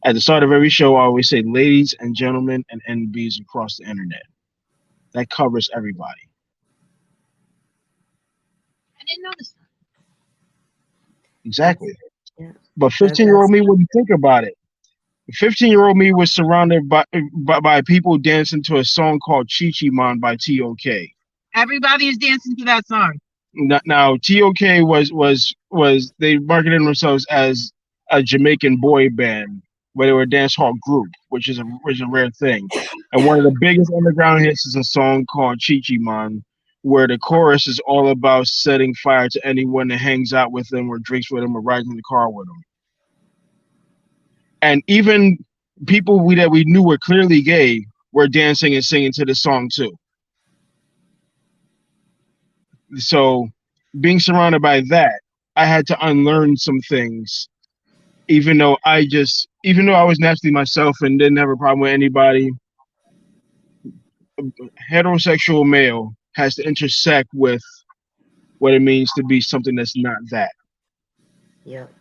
At the start of every show, I always say, ladies and gentlemen and NBs across the internet. That covers everybody. I didn't notice that. Exactly. Yeah. But 15-year-old me wouldn't think about it. 15-year-old me was surrounded by people dancing to a song called Chi Chi Man by TOK. Everybody is dancing to that song. Now TOK was they marketed themselves as a Jamaican boy band, where they were a dance hall group, which is a rare thing. And one of the biggest underground hits is a song called Chi Chi Man, where the chorus is all about setting fire to anyone that hangs out with them or drinks with them or rides in the car with them. And even people that we knew were clearly gay were dancing and singing to the song too. So being surrounded by that, I had to unlearn some things, even though I was naturally myself and didn't have a problem with anybody. Heterosexual male has to intersect with what it means to be something that's not that. Yep.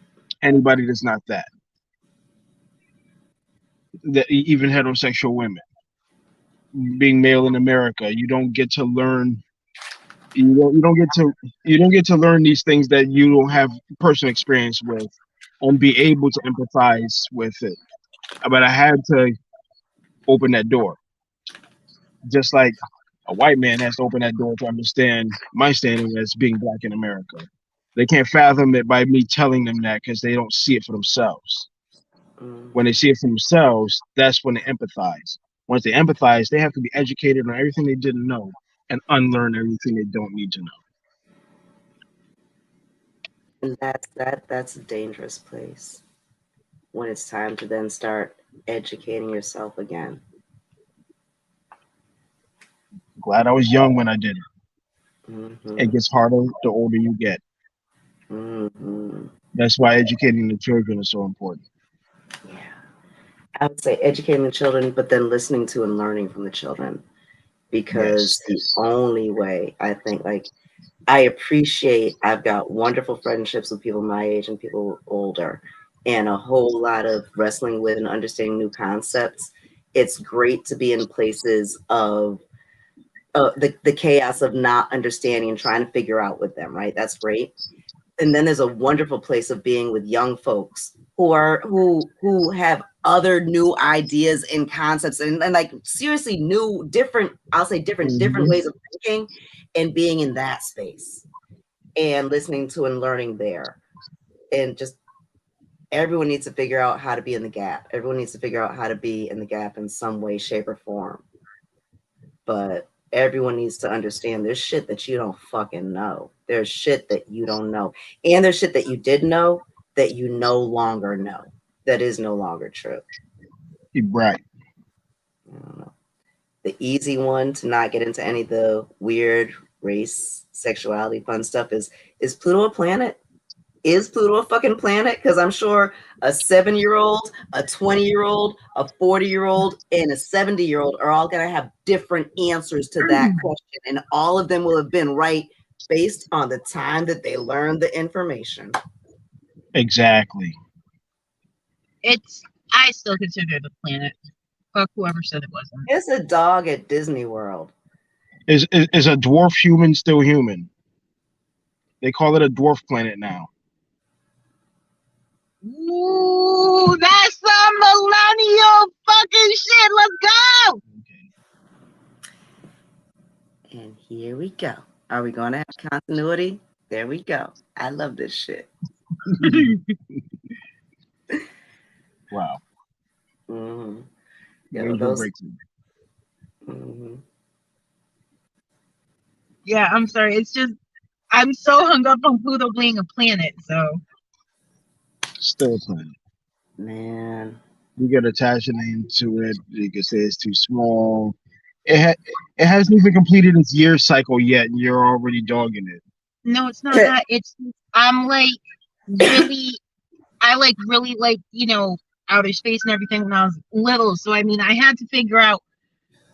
Anybody that's not that. That even heterosexual women. Being male in America, you don't get to learn. You don't get to learn these things that you don't have personal experience with, and be able to empathize with it. But I had to open that door, just like a white man has to open that door to understand my standing as being black in America. They can't fathom it by me telling them that because they don't see it for themselves. When they see it for themselves, that's when they empathize. Once they empathize, they have to be educated on everything they didn't know and unlearn everything they don't need to know. And that's a dangerous place when it's time to then start educating yourself again. Glad I was young when I did it. Mm-hmm. It gets harder the older you get. Mm-hmm. That's why educating the children is so important. Yeah. I would say educating the children, but then listening to and learning from the children. Because the only way, I think, like, I've got wonderful friendships with people my age and people older, and a whole lot of wrestling with and understanding new concepts. It's great to be in places of the chaos of not understanding and trying to figure out with them, right? That's great. And then there's a wonderful place of being with young folks who have other new ideas and concepts and like seriously new different ways of thinking, and being in that space and listening to and learning there. And just everyone needs to figure out how to be in the gap. Everyone needs to figure out how to be in the gap in some way, shape, or form. But everyone needs to understand there's shit that you don't fucking know. There's shit that you don't know. And there's shit that you did know that you no longer know. That is no longer true. Right. I don't know. The easy one to not get into any of the weird race, sexuality, fun stuff is Pluto a planet? Is Pluto a fucking planet? Because I'm sure a 7-year-old, a 20-year-old, a 40-year-old, and a 70-year-old are all going to have different answers to that question. And all of them will have been right based on the time that they learned the information. Exactly. I still consider it a planet. Fuck whoever said it wasn't. It's a dog at Disney World. Is a dwarf human still human? They call it a dwarf planet now. Ooh, that's some millennial fucking shit. Let's go. And here we go. Are we going to have continuity? There we go. I love this shit. Wow. Mm-hmm. Mm-hmm. Yeah, I'm sorry. It's just I'm so hung up on Pluto being a planet. So still a planet. Man, you get attached a name to it. You can say it's too small. It hasn't even completed its year cycle yet, and you're already dogging it. No, it's not that. I'm like really I like really like, outer space and everything when I was little. So I mean, I had to figure out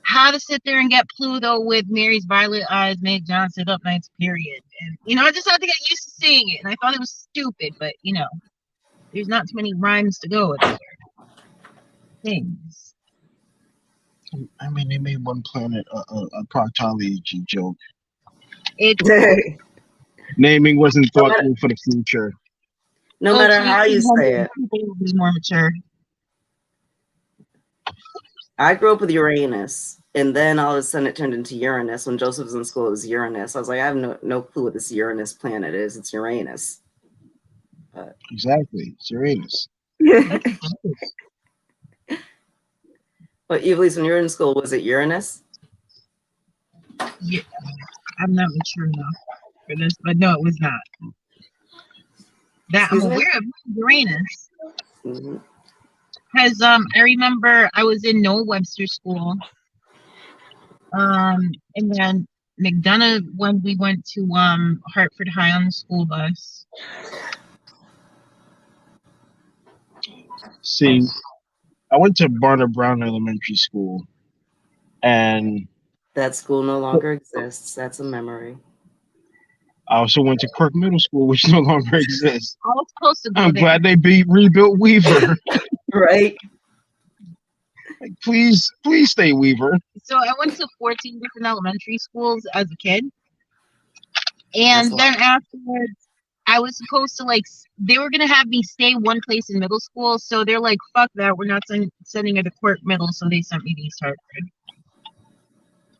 how to sit there and get Pluto with Mary's violet eyes, Meg Johnson, up nights, period. And I just had to get used to saying it. And I thought it was stupid, but there's not too many rhymes to go with it. Things. I mean, they made one planet a proctology joke. Naming wasn't thoughtful for the future. No matter how you say it. People be more mature. I grew up with Uranus, and then all of a sudden it turned into Uranus. When Joseph was in school, it was Uranus. I was like, I have no clue what this Uranus planet is. It's Uranus. Exactly. It's Uranus. But Evelise, when you were in school, was it Uranus? Yeah, I'm not mature enough for this, but no, it was not. That I'm aware of Uranus. Because I remember I was in Noah Webster School. And then McDonough, when we went to Hartford High on the school bus. See, I went to Barner Brown Elementary School, and that school no longer exists. That's a memory. I also went to Quirk Middle School, which no longer exists. I was supposed to go I'm there. glad they rebuilt Weaver. Right. Like, please stay Weaver. So I went to 14 different elementary schools as a kid. And then afterwards, I was supposed to they were going to have me stay one place in middle school. So they're like, fuck that. We're not sending her to Quirk Middle. So they sent me to East Hartford.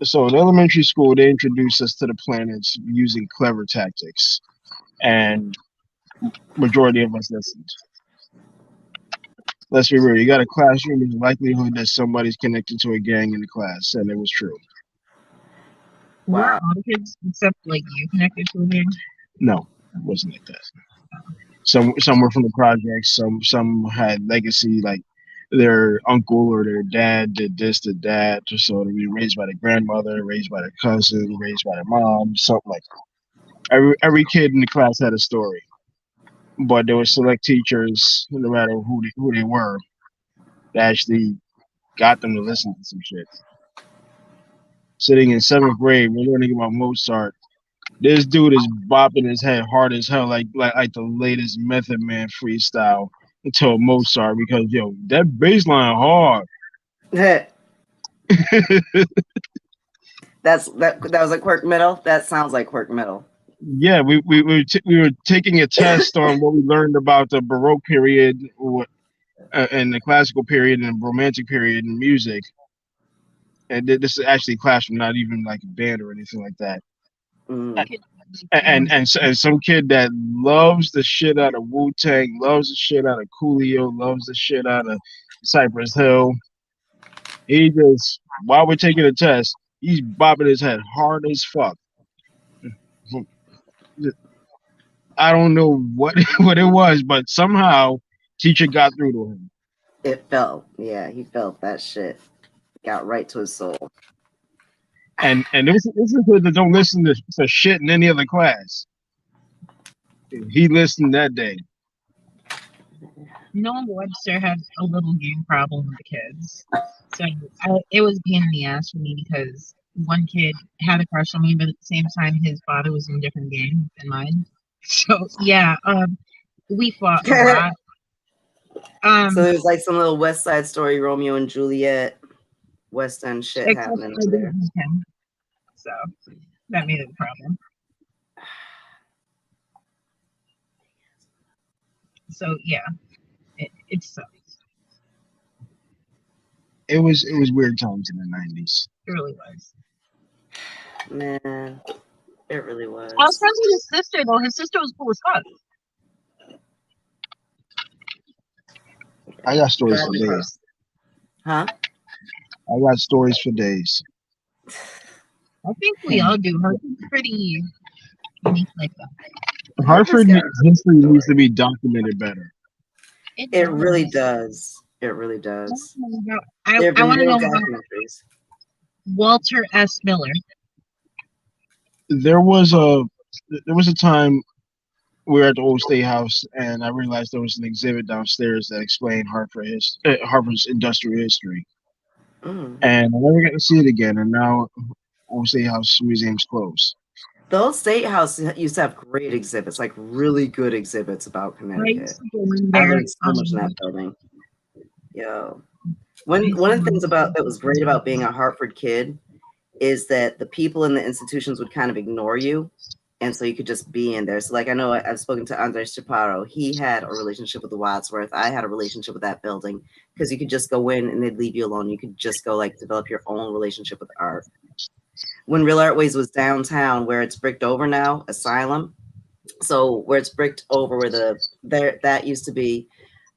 So in elementary school, they introduced us to the planets using clever tactics. And majority of us listened. Let's be real. You got a classroom, there's a likelihood that somebody's connected to a gang in the class. And it was true. Wow. All the kids except you connected to a gang? No, it wasn't like that. Some were from the projects. Some had legacy, like their uncle or their dad did this, did that. So they were raised by the grandmother, raised by their cousin, raised by their mom, something like that. Every kid in the class had a story. But there were select teachers, no matter who they were, that actually got them to listen to some shit. Sitting in 7th grade, we're learning about Mozart. This dude is bopping his head hard as hell, like the latest Method Man freestyle until Mozart, because that bass line hard. That was at Quirk Middle. That sounds like Quirk Middle. Yeah, we were taking a test on what we learned about the Baroque period, and the classical period and Romantic period in music. And this is actually classroom, not even like a band or anything like that. And some kid that loves the shit out of Wu-Tang, loves the shit out of Coolio, loves the shit out of Cypress Hill. He just, while we're taking a test, he's bobbing his head hard as fuck. I don't know what it was, but somehow teacher got through to him. It felt, yeah, he felt that shit. Got right to his soul. And this is kids that don't listen to shit in any other class. He listened that day. Noah Webster had a little game problem with the kids. So it was being in the ass for me because one kid had a crush on me, but at the same time, his father was in a different game than mine. So, yeah, we fought a lot. So there's like some little West Side Story, Romeo and Juliet, West End shit happening there. So that made it a problem. So yeah, it sucks. It was weird times in the 90s. It really was. Man, it really was. I was friends with his sister though. His sister was cool as fuck. I got stories for days. Huh? I got stories for days. I think we all do. Hartford's pretty unique like that. Hartford history needs to be documented better. It really does. It really does. I want to know about Walter S. Miller. There was a time we were at the old State House, and I realized there was an exhibit downstairs that explained Harvard's industrial history, Mm. and I never got to see it again. And now Old State House Museum's closed. The old State House used to have great exhibits, like really good exhibits about I Connecticut. used to go in I there. learned so much in that building. Yo, one of the things that was great about being a Hartford kid is that the people in the institutions would kind of ignore you, and so you could just be in there. So, like, I know I've spoken to Andres Chaparro. He had a relationship with the Wadsworth. I had a relationship with that building because you could just go in and they'd leave you alone. You could just go like develop your own relationship with art. When Real Artways was downtown, where it's bricked over now, Asylum. So where it's bricked over, where that used to be,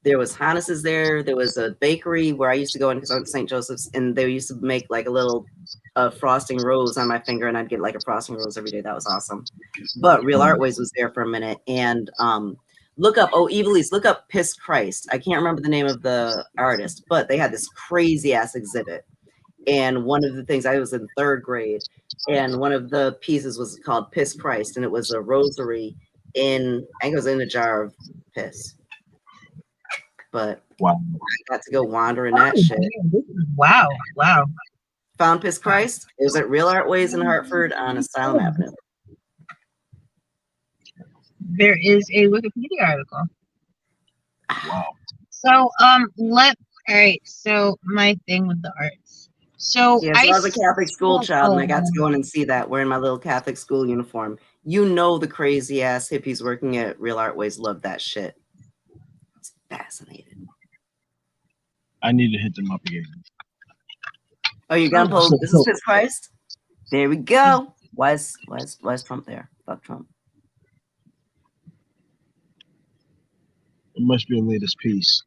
there was Hannes's there. There was a bakery where I used to go in because I went to St. Joseph's, and they used to make like a little frosting rose on my finger, and I'd get like a frosting rose every day. That was awesome. But Real Artways was there for a minute, and look up look up Piss Christ. I can't remember the name of the artist, but they had this crazy ass exhibit. And one of the things, I was in third grade, and one of the pieces was called Piss Christ, and it was a rosary I think it was in a jar of piss. But Wow. I got to go wander in that shit. Wow. Found Piss Christ. It was at Real Artways in Hartford on Asylum Avenue. There is a Wikipedia article. Wow. So all right. So my thing with the arts. So yes, I was a Catholic school child, and I got to go in and see that wearing my little Catholic school uniform. You know, the crazy ass hippies working at Real Artways loved that shit. It's fascinating. I need to hit them up again. Oh, you got to pull. This is Piss Christ. There we go. Why is Trump there? Fuck Trump. It must be a latest piece.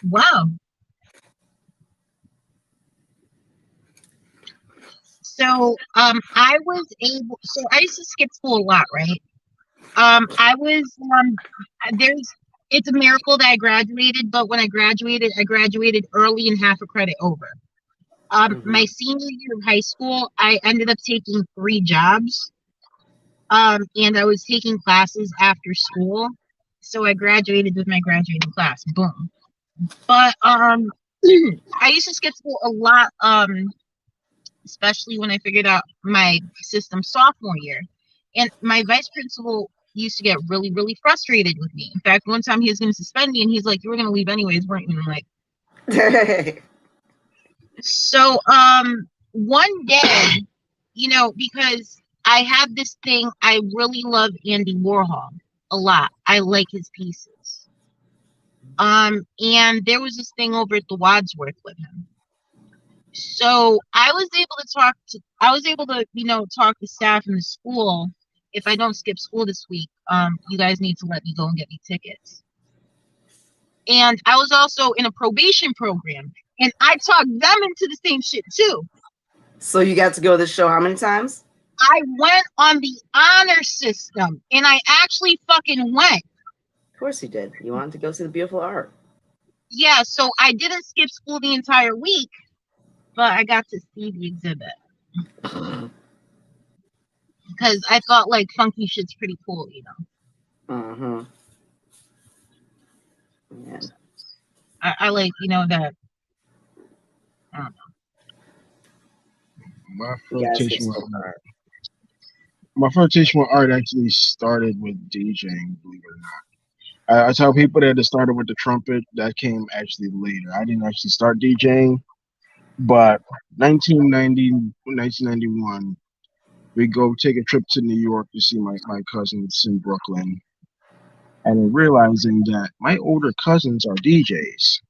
Wow. So I used to skip school a lot, right? It's a miracle that I graduated, but when I graduated early and half a credit over. My senior year of high school, I ended up taking 3 jobs. And I was taking classes after school. So I graduated with my graduating class. Boom. But I used to skip school a lot, especially when I figured out my system sophomore year. And my vice principal used to get really, really frustrated with me. In fact, one time he was going to suspend me, and he's like, "You were going to leave anyways, weren't you?" And I'm like, so one day, because I have this thing, I really love Andy Warhol a lot. I like his pieces. And there was this thing over at the Wadsworth with him. So I was able to talk to staff in the school. If I don't skip school this week, you guys need to let me go and get me tickets. And I was also in a probation program, and I talked them into the same shit too. So you got to go to the show how many times? I went on the honor system, and I actually fucking went. Of course you did. You wanted to go see the beautiful art. Yeah, so I didn't skip school the entire week, but I got to see the exhibit. Because I thought, like, funky shit's pretty cool, Mm-hmm. Yeah. I like, that. I don't know. My flirtation with art actually started with DJing, believe it or not. I tell people that it started with the trumpet. That came actually later. I didn't actually start DJing, but 1991, we go take a trip to New York to see my cousins in Brooklyn, and realizing that my older cousins are DJs.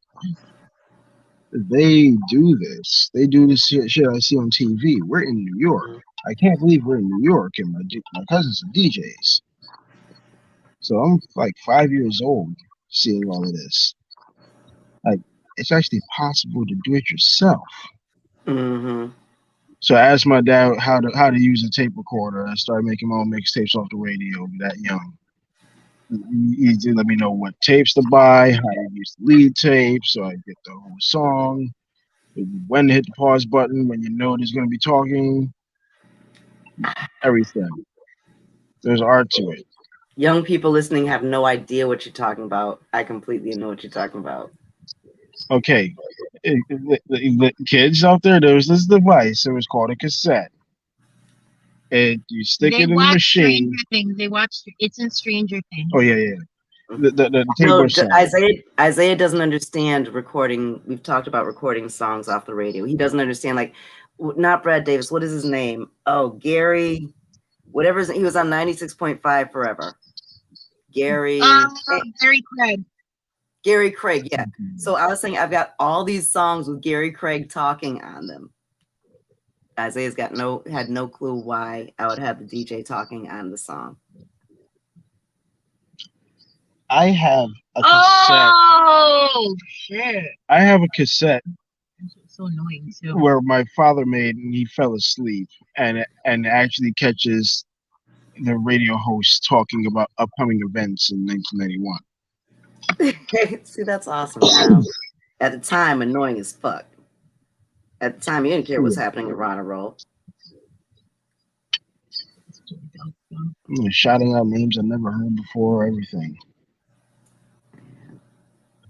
They do this. They do this shit I see on TV. We're in New York. I can't believe we're in New York and my cousins are DJs. So I'm like 5 years old seeing all of this. Like, it's actually possible to do it yourself. Mm-hmm. So I asked my dad how to use a tape recorder. I started making my own mixtapes off the radio that young. He did let me know what tapes to buy, how to use the lead tape, so I get the whole song. when to hit the pause button, when you know there's going to be talking, everything. There's art to it. Young people listening have no idea what you're talking about. I completely know what you're talking about. Okay, the kids out there, there was this device. It was called a cassette. You stick They it in the watch machine. Stranger Things. They watch It's in Stranger Things. Oh yeah. The tape No, or sound. Isaiah doesn't understand recording. We've talked about recording songs off the radio. He doesn't understand, like, not Brad Davis. What is his name? Oh, Gary, whatever. He was on 96.5 forever. Gary Craig. Gary Craig, yeah. So I was saying I've got all these songs with Gary Craig talking on them. Isaiah's had no clue why I would have the DJ talking on the song. I have a cassette. Oh shit! I have a cassette. It's so annoying too. Where my father made, and he fell asleep, and actually catches the radio host talking about upcoming events in 1991. See, that's awesome. Now, at the time, annoying as fuck. At the time, you didn't care what's happening around a roll. Shouting out names I never heard before, everything.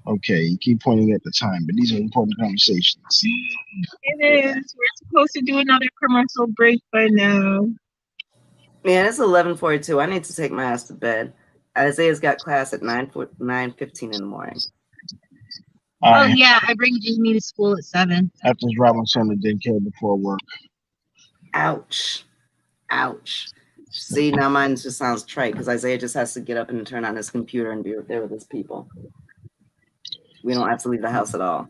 Okay, you keep pointing at the time, but these are important conversations. It is. We're supposed to do another commercial break by now. Man, it's 11:42. I need to take my ass to bed. Isaiah's got class at 9:15 in the morning. Oh yeah, I bring Jamie to school at 7. I have to drive my son to daycare before work. Ouch. See, now mine just sounds trite because Isaiah just has to get up and turn on his computer and be there with his people. We don't have to leave the house at all.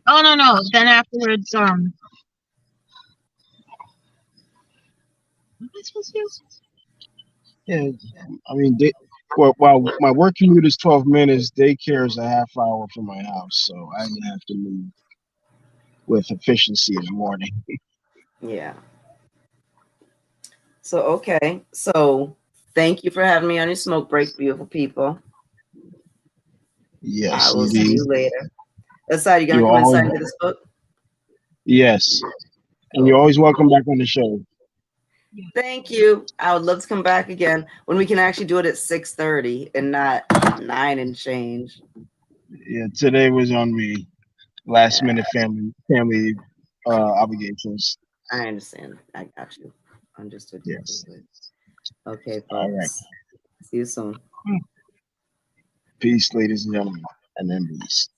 Oh no. Then afterwards, what am I supposed to do? Yeah, I mean, while my work commute is 12 minutes, daycare is a half hour from my house, so I have to move with efficiency in the morning. Yeah. So, okay. So, thank you for having me on your smoke break, beautiful people. Yes, I will indeed. see you later. Aside, you going to come inside and get this book? Yes. And you're always welcome back on the show. Thank you. I would love to come back again when we can actually do it at 6:30 and not 9 and change. Yeah, today was on me. Last minute family obligations. I understand. I got you. Understood. Yes. Okay, folks. All right. See you soon. Peace, ladies and gentlemen, and then peace.